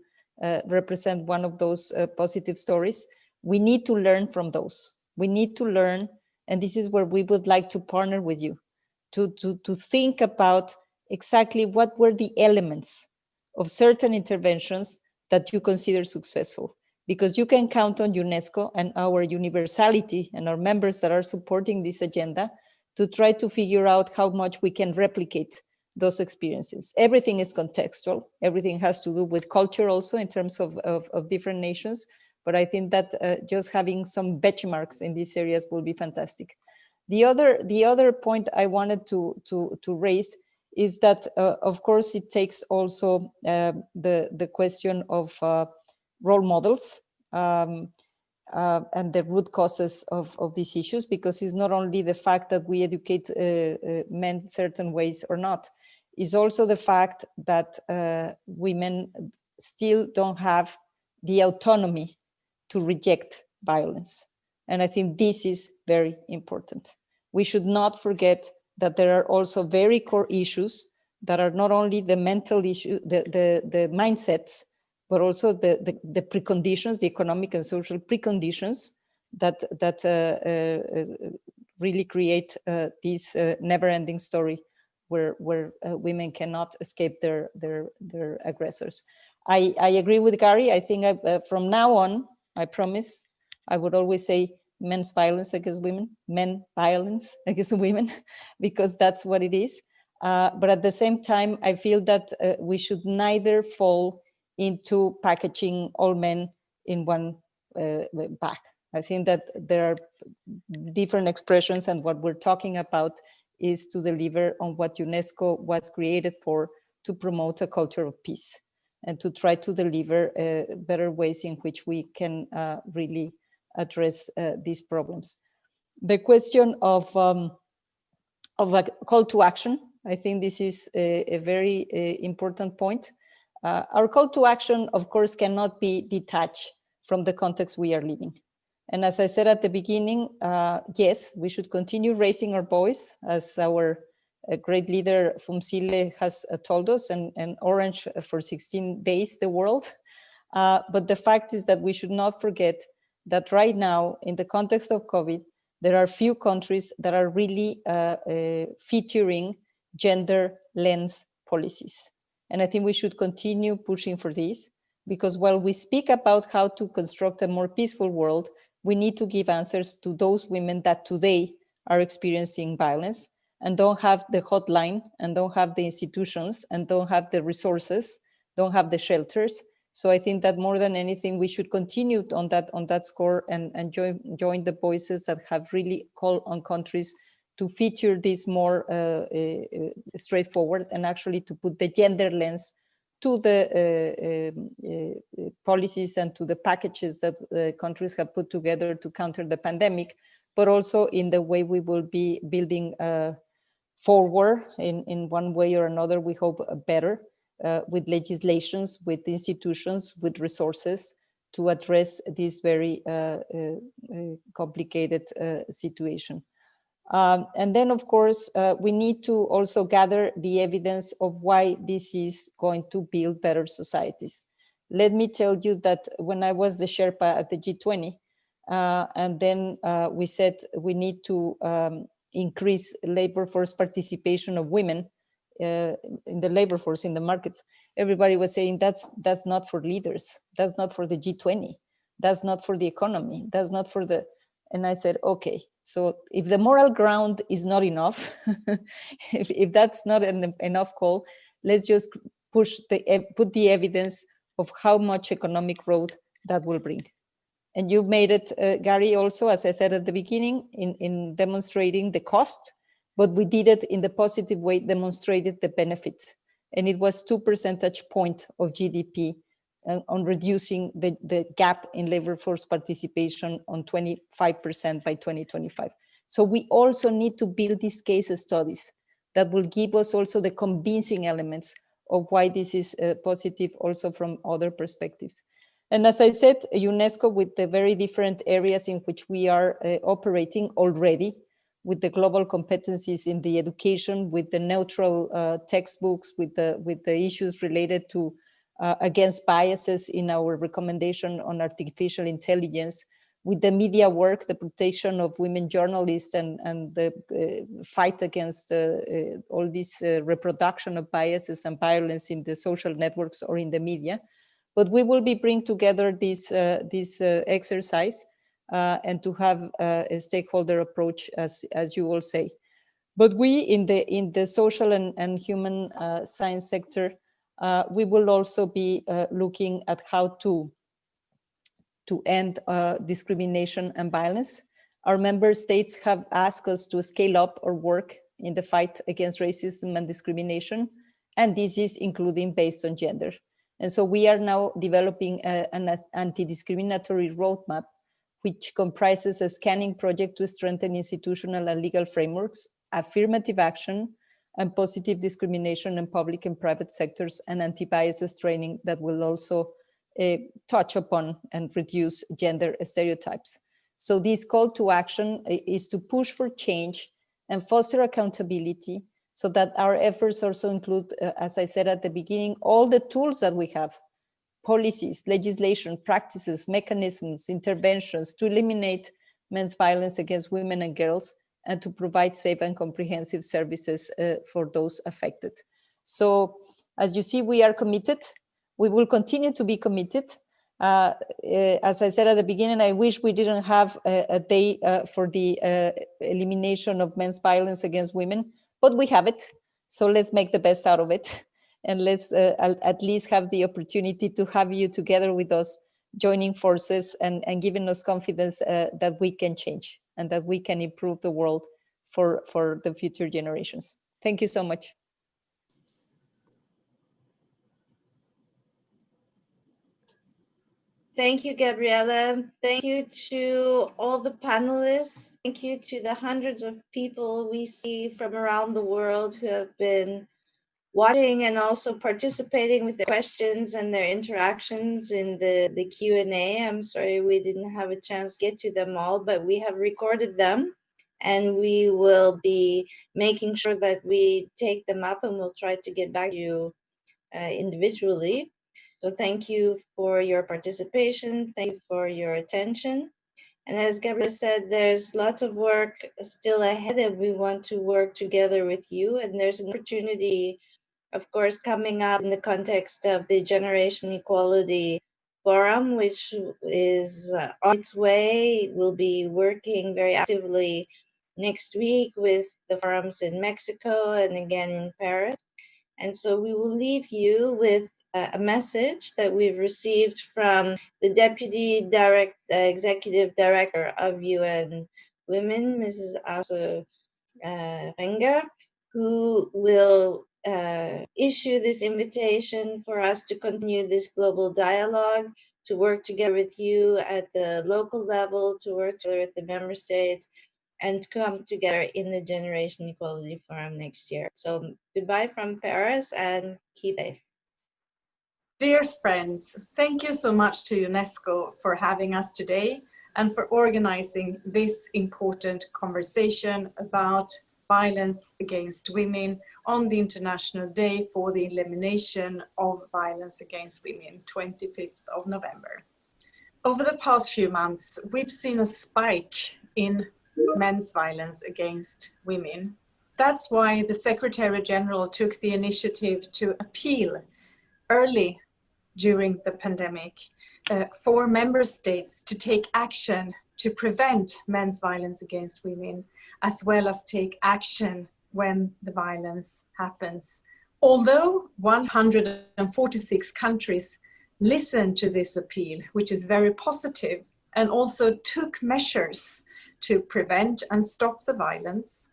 represent one of those positive stories. We need to learn from those. We need to learn, and this is where we would like to partner with you to think about exactly what were the elements of certain interventions that you consider successful, because you can count on UNESCO and our universality and our members that are supporting this agenda to try to figure out how much we can replicate those experiences. Everything is contextual. Everything has to do with culture also in terms of different nations. But I think that just having some benchmarks in these areas will be fantastic. The other point I wanted to raise is that, of course, it takes also the question of role models and the root causes of these issues, because it's not only the fact that we educate men certain ways or not, it's also the fact that women still don't have the autonomy to reject violence. And I think this is very important. We should not forget that there are also very core issues that are not only the mental issue, the mindsets, but also the preconditions, the economic and social preconditions that really create this never-ending story where women cannot escape their aggressors. I agree with Gary. I think from now on, I promise, I would always say men's violence against women, men violence against women, because that's what it is. But at the same time, I feel that we should neither fall into packaging all men in one bag. I think that there are different expressions, and what we're talking about is to deliver on what UNESCO was created for, to promote a culture of peace and to try to deliver better ways in which we can really address these problems. The question of a call to action, I think this is a very important point. Our call to action, of course, cannot be detached from the context we are living. And as I said at the beginning, yes, we should continue raising our voice, as our great leader Phumzile has told us, and Orange for 16 days the world. But the fact is that we should not forget that right now, in the context of COVID, there are few countries that are really featuring gender lens policies. And I think we should continue pushing for this, because while we speak about how to construct a more peaceful world, we need to give answers to those women that today are experiencing violence and don't have the hotline and don't have the institutions and don't have the resources, don't have the shelters. So I think that more than anything, we should continue on that score and join the voices that have really called on countries to feature this more straightforward, and actually to put the gender lens to the policies and to the packages that countries have put together to counter the pandemic, but also in the way we will be building forward in one way or another, we hope better, with legislations, with institutions, with resources to address this very complicated situation. And then, of course, we need to also gather the evidence of why this is going to build better societies. Let me tell you that when I was the Sherpa at the G20, and then we said we need to increase labor force participation of women in the labor force, in the markets, everybody was saying that's not for leaders, that's not for the G20, that's not for the economy, that's not for the... And I said, okay, so if the moral ground is not enough, if that's not enough call, let's just put the evidence of how much economic growth that will bring. And you made it, Gary, also, as I said at the beginning, in demonstrating the cost, but we did it in the positive way, demonstrated the benefit. And it was 2 percentage points of GDP on reducing the gap in labor force participation on 25% by 2025. So we also need to build these case studies that will give us also the convincing elements of why this is positive also from other perspectives. And as I said, UNESCO, with the very different areas in which we are operating already, with the global competencies in the education, with the neutral textbooks, with the issues related to against biases in our recommendation on artificial intelligence, with the media work, the protection of women journalists, and the fight against all this reproduction of biases and violence in the social networks or in the media. But we will be bring together this exercise and to have a stakeholder approach, as you all say. But we in the social and human science sector, we will also be looking at how to end discrimination and violence. Our member states have asked us to scale up our work in the fight against racism and discrimination, and this is including based on gender. And so we are now developing an anti-discriminatory roadmap, which comprises a scanning project to strengthen institutional and legal frameworks, affirmative action, and positive discrimination in public and private sectors, and anti-biases training that will also touch upon and reduce gender stereotypes. So this call to action is to push for change and foster accountability so that our efforts also include, as I said at the beginning, all the tools that we have, policies, legislation, practices, mechanisms, interventions to eliminate men's violence against women and girls, and to provide safe and comprehensive services for those affected. So as you see, we are committed. We will continue to be committed. As I said at the beginning, I wish we didn't have a day for the elimination of men's violence against women, but we have it. So let's make the best out of it. And let's at least have the opportunity to have you together with us, joining forces and giving us confidence that we can change and that we can improve the world for the future generations. Thank you so much. Thank you, Gabriela. Thank you to all the panelists. Thank you to the hundreds of people we see from around the world who have been watching and also participating with their questions and their interactions in the Q&A. I'm sorry we didn't have a chance to get to them all, but we have recorded them and we will be making sure that we take them up and we'll try to get back to you individually. So thank you for your participation. Thank you for your attention. And as Gabriela said, there's lots of work still ahead and we want to work together with you. And there's an opportunity, of course, coming up in the context of the Generation Equality Forum, which is on its way. We'll be working very actively next week with the forums in Mexico and again in Paris. And so we will leave you with a message that we've received from the Deputy Executive Director of UN Women, Mrs. Asa Renger, who will issue this invitation for us to continue this global dialogue, to work together with you at the local level, to work together with the member states, and come together in the Generation Equality Forum next year. So goodbye from Paris and keep safe. Dear friends, thank you so much to UNESCO for having us today and for organizing this important conversation about violence against women on the International Day for the Elimination of Violence Against Women, 25th of November. Over the past few months, we've seen a spike in men's violence against women. That's why the Secretary General took the initiative to appeal early during the pandemic for member states to take action to prevent men's violence against women, as well as take action when the violence happens. Although 146 countries listened to this appeal, which is very positive, and also took measures to prevent and stop the violence,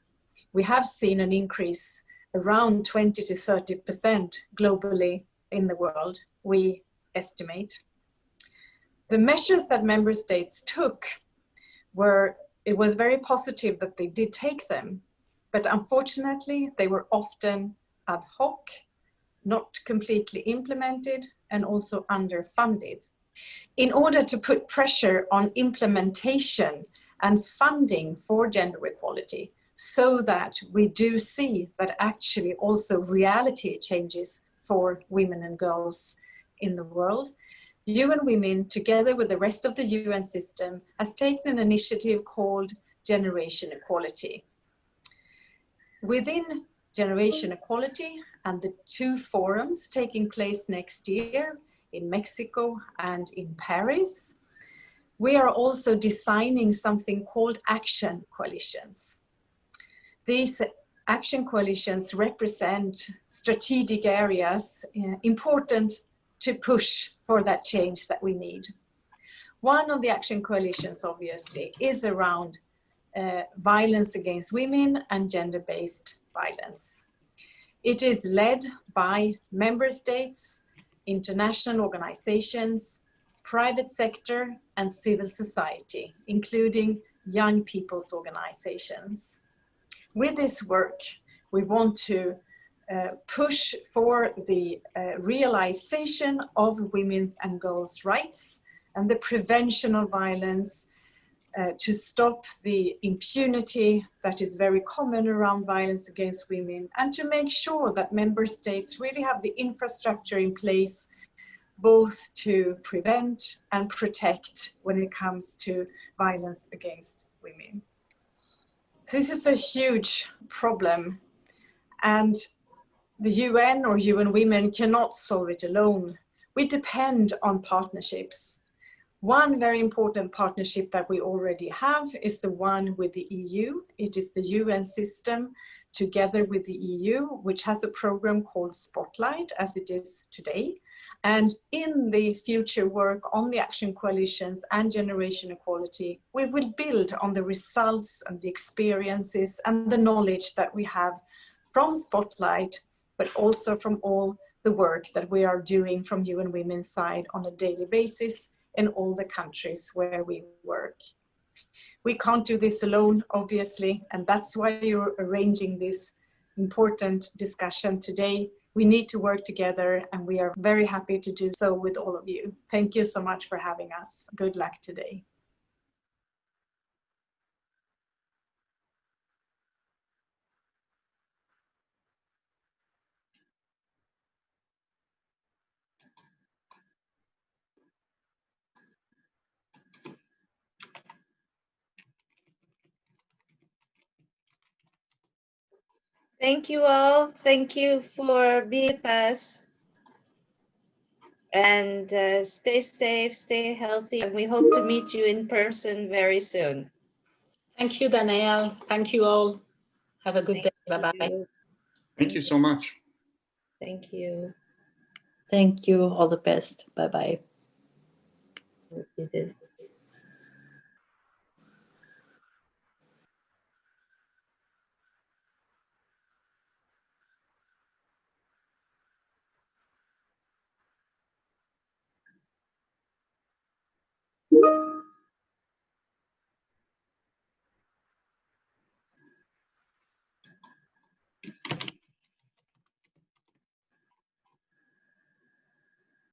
we have seen an increase around 20 to 30% globally in the world, we estimate. The measures that member states took it was very positive that they did take them, but unfortunately they were often ad hoc, not completely implemented, and also underfunded. In order to put pressure on implementation and funding for gender equality, so that we do see that actually also reality changes for women and girls in the world, UN Women, together with the rest of the UN system, has taken an initiative called Generation Equality. Within Generation Equality and the two forums taking place next year in Mexico and in Paris, we are also designing something called action coalitions. These action coalitions represent strategic areas important to push for that change that we need. One of the action coalitions, obviously, is around violence against women and gender-based violence. It is led by member states, international organizations, private sector, and civil society, including young people's organizations. With this work, we want to push for the realization of women's and girls' rights and the prevention of violence to stop the impunity that is very common around violence against women, and to make sure that member states really have the infrastructure in place both to prevent and protect when it comes to violence against women. This is a huge problem, and the UN or UN Women cannot solve it alone. We depend on partnerships. One very important partnership that we already have is the one with the EU. It is the UN system together with the EU, which has a program called Spotlight, as it is today. And in the future work on the action coalitions and generation equality, we will build on the results and the experiences and the knowledge that we have from Spotlight, but also from all the work that we are doing from UN Women's side on a daily basis in all the countries where we work. We can't do this alone, obviously, and that's why you're arranging this important discussion today. We need to work together, and we are very happy to do so with all of you. Thank you so much for having us. Good luck today. Thank you all. Thank you for being with us. And stay safe, stay healthy, and we hope to meet you in person very soon. Thank you, Danielle. Thank you all. Have a good day. Bye-bye. Thank you so much. Thank you. Thank you. All the best. Bye-bye. You did.